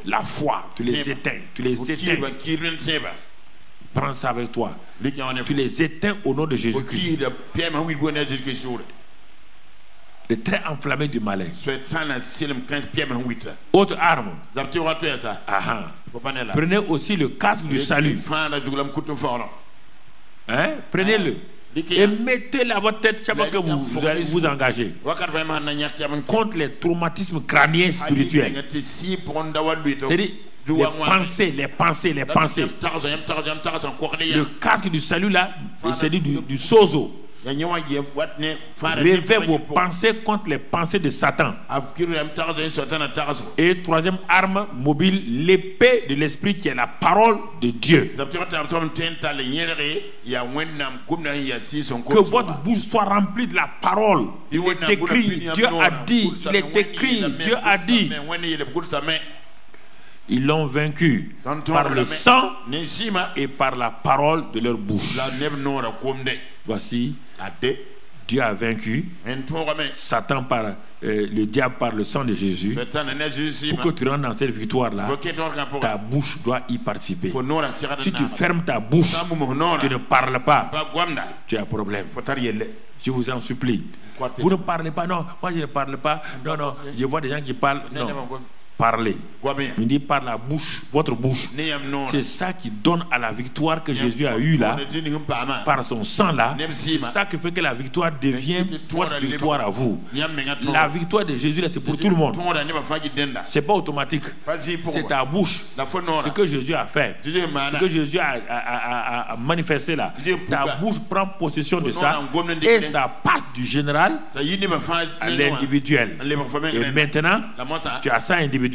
La foi, tu les éteins. Prends ça avec toi. Tu les éteins au nom de Jésus-Christ. Les traits enflammés du malin. Autre arme. Prenez aussi le casque du salut. Hein? Prenez-le. Et mettez-le à votre tête chaque fois que vous allez vous engager contre les traumatismes crâniens spirituels. C'est-à-dire les pensées. Le casque du salut là, c'est du sozo. Réveillez vos pensées contre les pensées de Satan. Et troisième arme mobile, l'épée de l'esprit qui est la parole de Dieu. Que votre bouche soit remplie de la parole. Il est écrit, Dieu a dit, il est écrit, Dieu a dit. Ils l'ont vaincu par le sang et par la parole de leur bouche. Voici, Dieu a vaincu Satan par le diable par le sang de Jésus. Pour que tu rentres dans cette victoire-là, ta bouche doit y participer. Si tu fermes ta bouche, tu ne parles pas, tu as un problème. Je vous en supplie. Vous ne parlez pas, non, moi je ne parle pas, non, je vois des gens qui parlent, non. Parler. Il dit par la bouche, votre bouche. C'est ça qui donne à la victoire que Jésus a eue là, par son sang là. C'est ça qui fait que la victoire devient votre victoire à vous. La victoire de Jésus là, c'est pour tout le monde. C'est pas automatique. C'est ta bouche. Ce que Jésus a fait, ce que Jésus a manifesté là. Ta bouche prend possession de ça et ça passe du général à l'individuel. Et maintenant, tu as ça individuellement.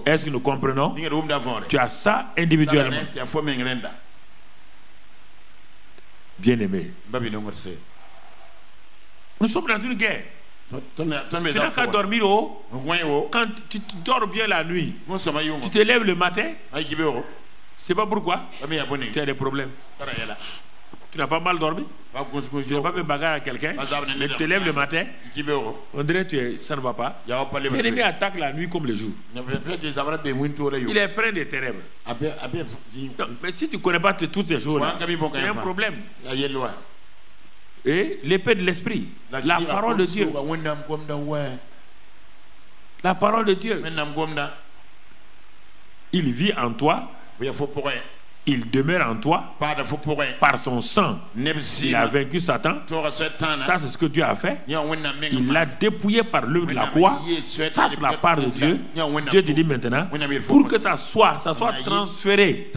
Est-ce que nous comprenons? Tu as ça individuellement. Bien-aimé, nous sommes dans une guerre. Tu n'as qu'à dormir haut. Quand tu dors bien la nuit, tu te lèves le matin. C'est pas pourquoi tu as des problèmes. Tu n'as pas mal dormi. Tu n'as pas fait bagarre à quelqu'un. Mais tu te lèves le matin. On dirait que ça ne va pas. L'ennemi attaque la nuit comme le jour. Il est plein de ténèbres. Donc, mais si tu ne connais pas toutes ces choses-là, c'est un problème. Et l'épée de l'esprit, la parole de Dieu. La parole de Dieu. Il vit en toi. Il demeure en toi par son sang. Il a vaincu Satan. Ça, c'est ce que Dieu a fait. Il l'a dépouillé par l'œuvre de la croix. Ça, c'est la part de Dieu. Dieu te dit maintenant, pour que ça soit transféré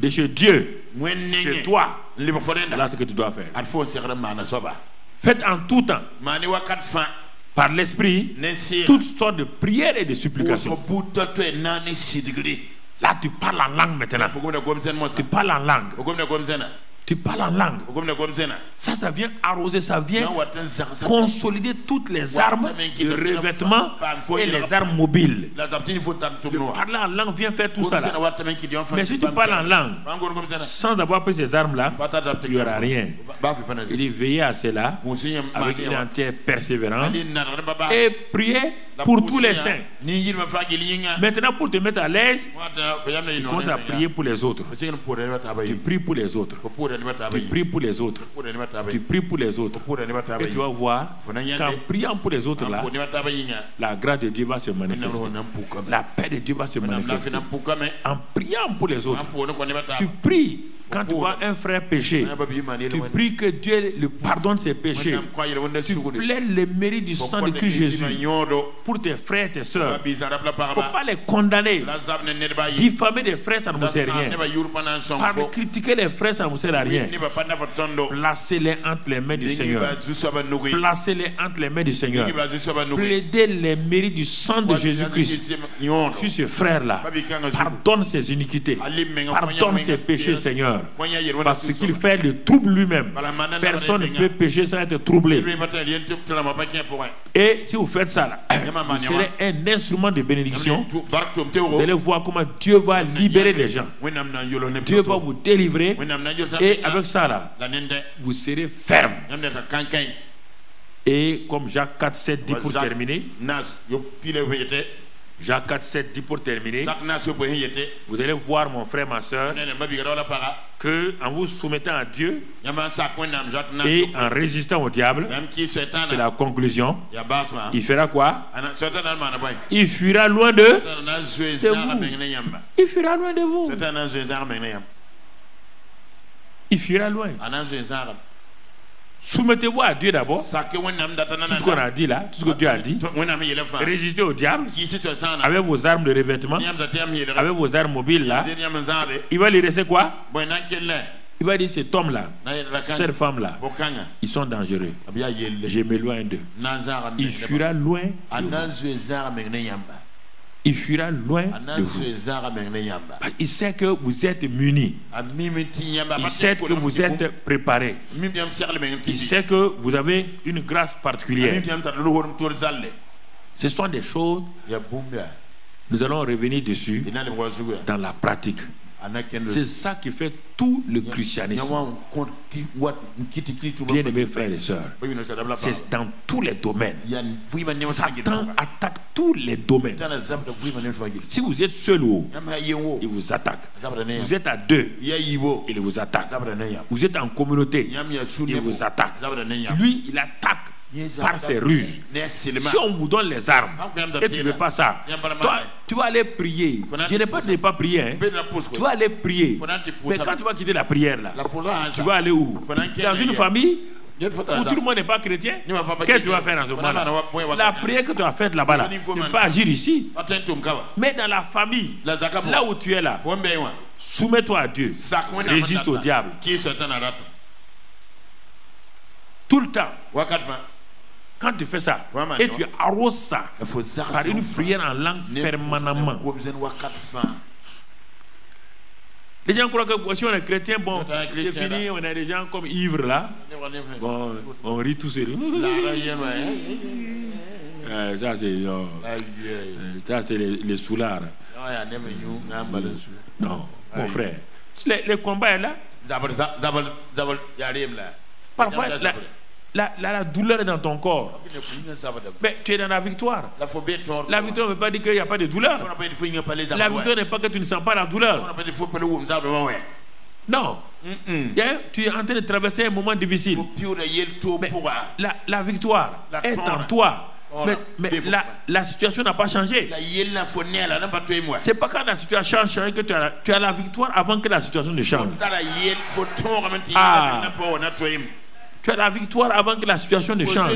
de chez Dieu, chez toi, là, c'est ce que tu dois faire. Faites en tout temps, par l'esprit, toutes sortes de prières et de supplications. Là, tu parles en langue maintenant. Tu parles en langue. Tu parles en langue. Ça vient arroser, ça vient consolider toutes les armes de revêtement et les armes mobiles. Parler en langue vient faire tout ça là. Mais si tu parles en langue sans avoir pris ces armes-là, il n'y aura rien. Il dit veillez à cela avec une entière persévérance et priez pour tous les saints. Maintenant, pour te mettre à l'aise, tu commences à prier pour les autres. Tu pries pour les autres. Tu pries pour les autres. Tu pries pour les autres. Et tu vas voir qu'en priant pour les autres là, la grâce de Dieu va se manifester. La paix de Dieu va se manifester. En priant pour les autres, tu pries Quand tu vois un frère pécher, tu pries que Dieu lui pardonne ses péchés. Tu plaides le mérite du sang de Christ Jésus pour tes frères et tes soeurs. Il ne faut pas les condamner. Diffamer des frères, ça ne vous sert à rien. Critiquer les frères, ça ne vous sert à rien. Placez-les entre les mains du Seigneur. Placez-les entre les mains du Seigneur. Plaidez les mérites du sang de Jésus-Christ sur ce frère-là. Pardonne ses iniquités. Pardonne ses péchés, Seigneur. Parce qu'il fait le trouble lui-même. Personne ne peut pécher sans être troublé. Et si vous faites ça, là, vous serez un instrument de bénédiction. Vous allez voir comment Dieu va libérer les gens. Dieu va vous délivrer. Et avec ça, là, vous serez ferme. Et comme Jacques 4, 7 dit pour terminer, Jacques 4, 7 dit pour terminer, vous allez voir, mon frère, ma soeur, que en vous soumettant à Dieu et en résistant au diable, c'est la conclusion, il fera quoi? Il fuira loin de vous. Il fuira loin de vous. Il fuira loin. Soumettez-vous à Dieu d'abord. Tout ce qu'on a dit là, tout ce que Dieu a dit. Résistez au diable avec vos armes de revêtement, avec vos armes mobiles là. Il va lui rester quoi? Il va dire cet homme là, cette femme là, ils sont dangereux. Je m'éloigne d'eux. Il fuira loin de vous. Il fuira loin de vous. Il sait que vous êtes munis. Il sait que vous êtes préparés. Il sait que vous avez une grâce particulière. Ce sont des choses, nous allons revenir dessus dans la pratique. C'est ça qui fait tout le christianisme. Bien-aimés frères et sœurs, c'est dans tous les domaines. Satan attaque tous les domaines. Si vous êtes seul, il vous attaque. Vous êtes à deux, il vous attaque. Vous êtes en communauté, il vous attaque. Lui, il attaque par ses ruses. Si on vous donne les armes et tu ne veux pas ça, toi, tu vas aller prier. Je n'ai pas de ne pas prier, hein. Tu vas aller prier. Mais quand tu vas quitter la prière là, tu vas aller où? Dans une famille où tout le monde n'est pas chrétien. Qu'est-ce que tu vas faire dans ce moment-là? La prière que tu as faite là-bas, là, tu ne peux pas agir ici. Mais dans la famille, là où tu es là, soumets-toi à Dieu. Résiste au diable. Tout le temps. Quand tu fais ça, et tu arroses ça par une prière en langue permanemment. Les gens croient que si on est chrétien, bon, c'est fini, on a des gens comme ivres là. Bon, on rit tous sérieux. Ça, c'est les soulards. Non, mon frère. Les combats est là. Parfois, la douleur est dans ton corps. Mais tu es dans la victoire. La victoire ne veut pas dire qu'il n'y a pas de douleur. La victoire n'est pas que tu ne sens pas la douleur. Non. Tu es en train de traverser un moment difficile. Mais la victoire est en toi. Mais la situation n'a pas changé. C'est pas quand la situation change que tu as la victoire avant que la situation ne change. Tu as la victoire avant que la situation ne change.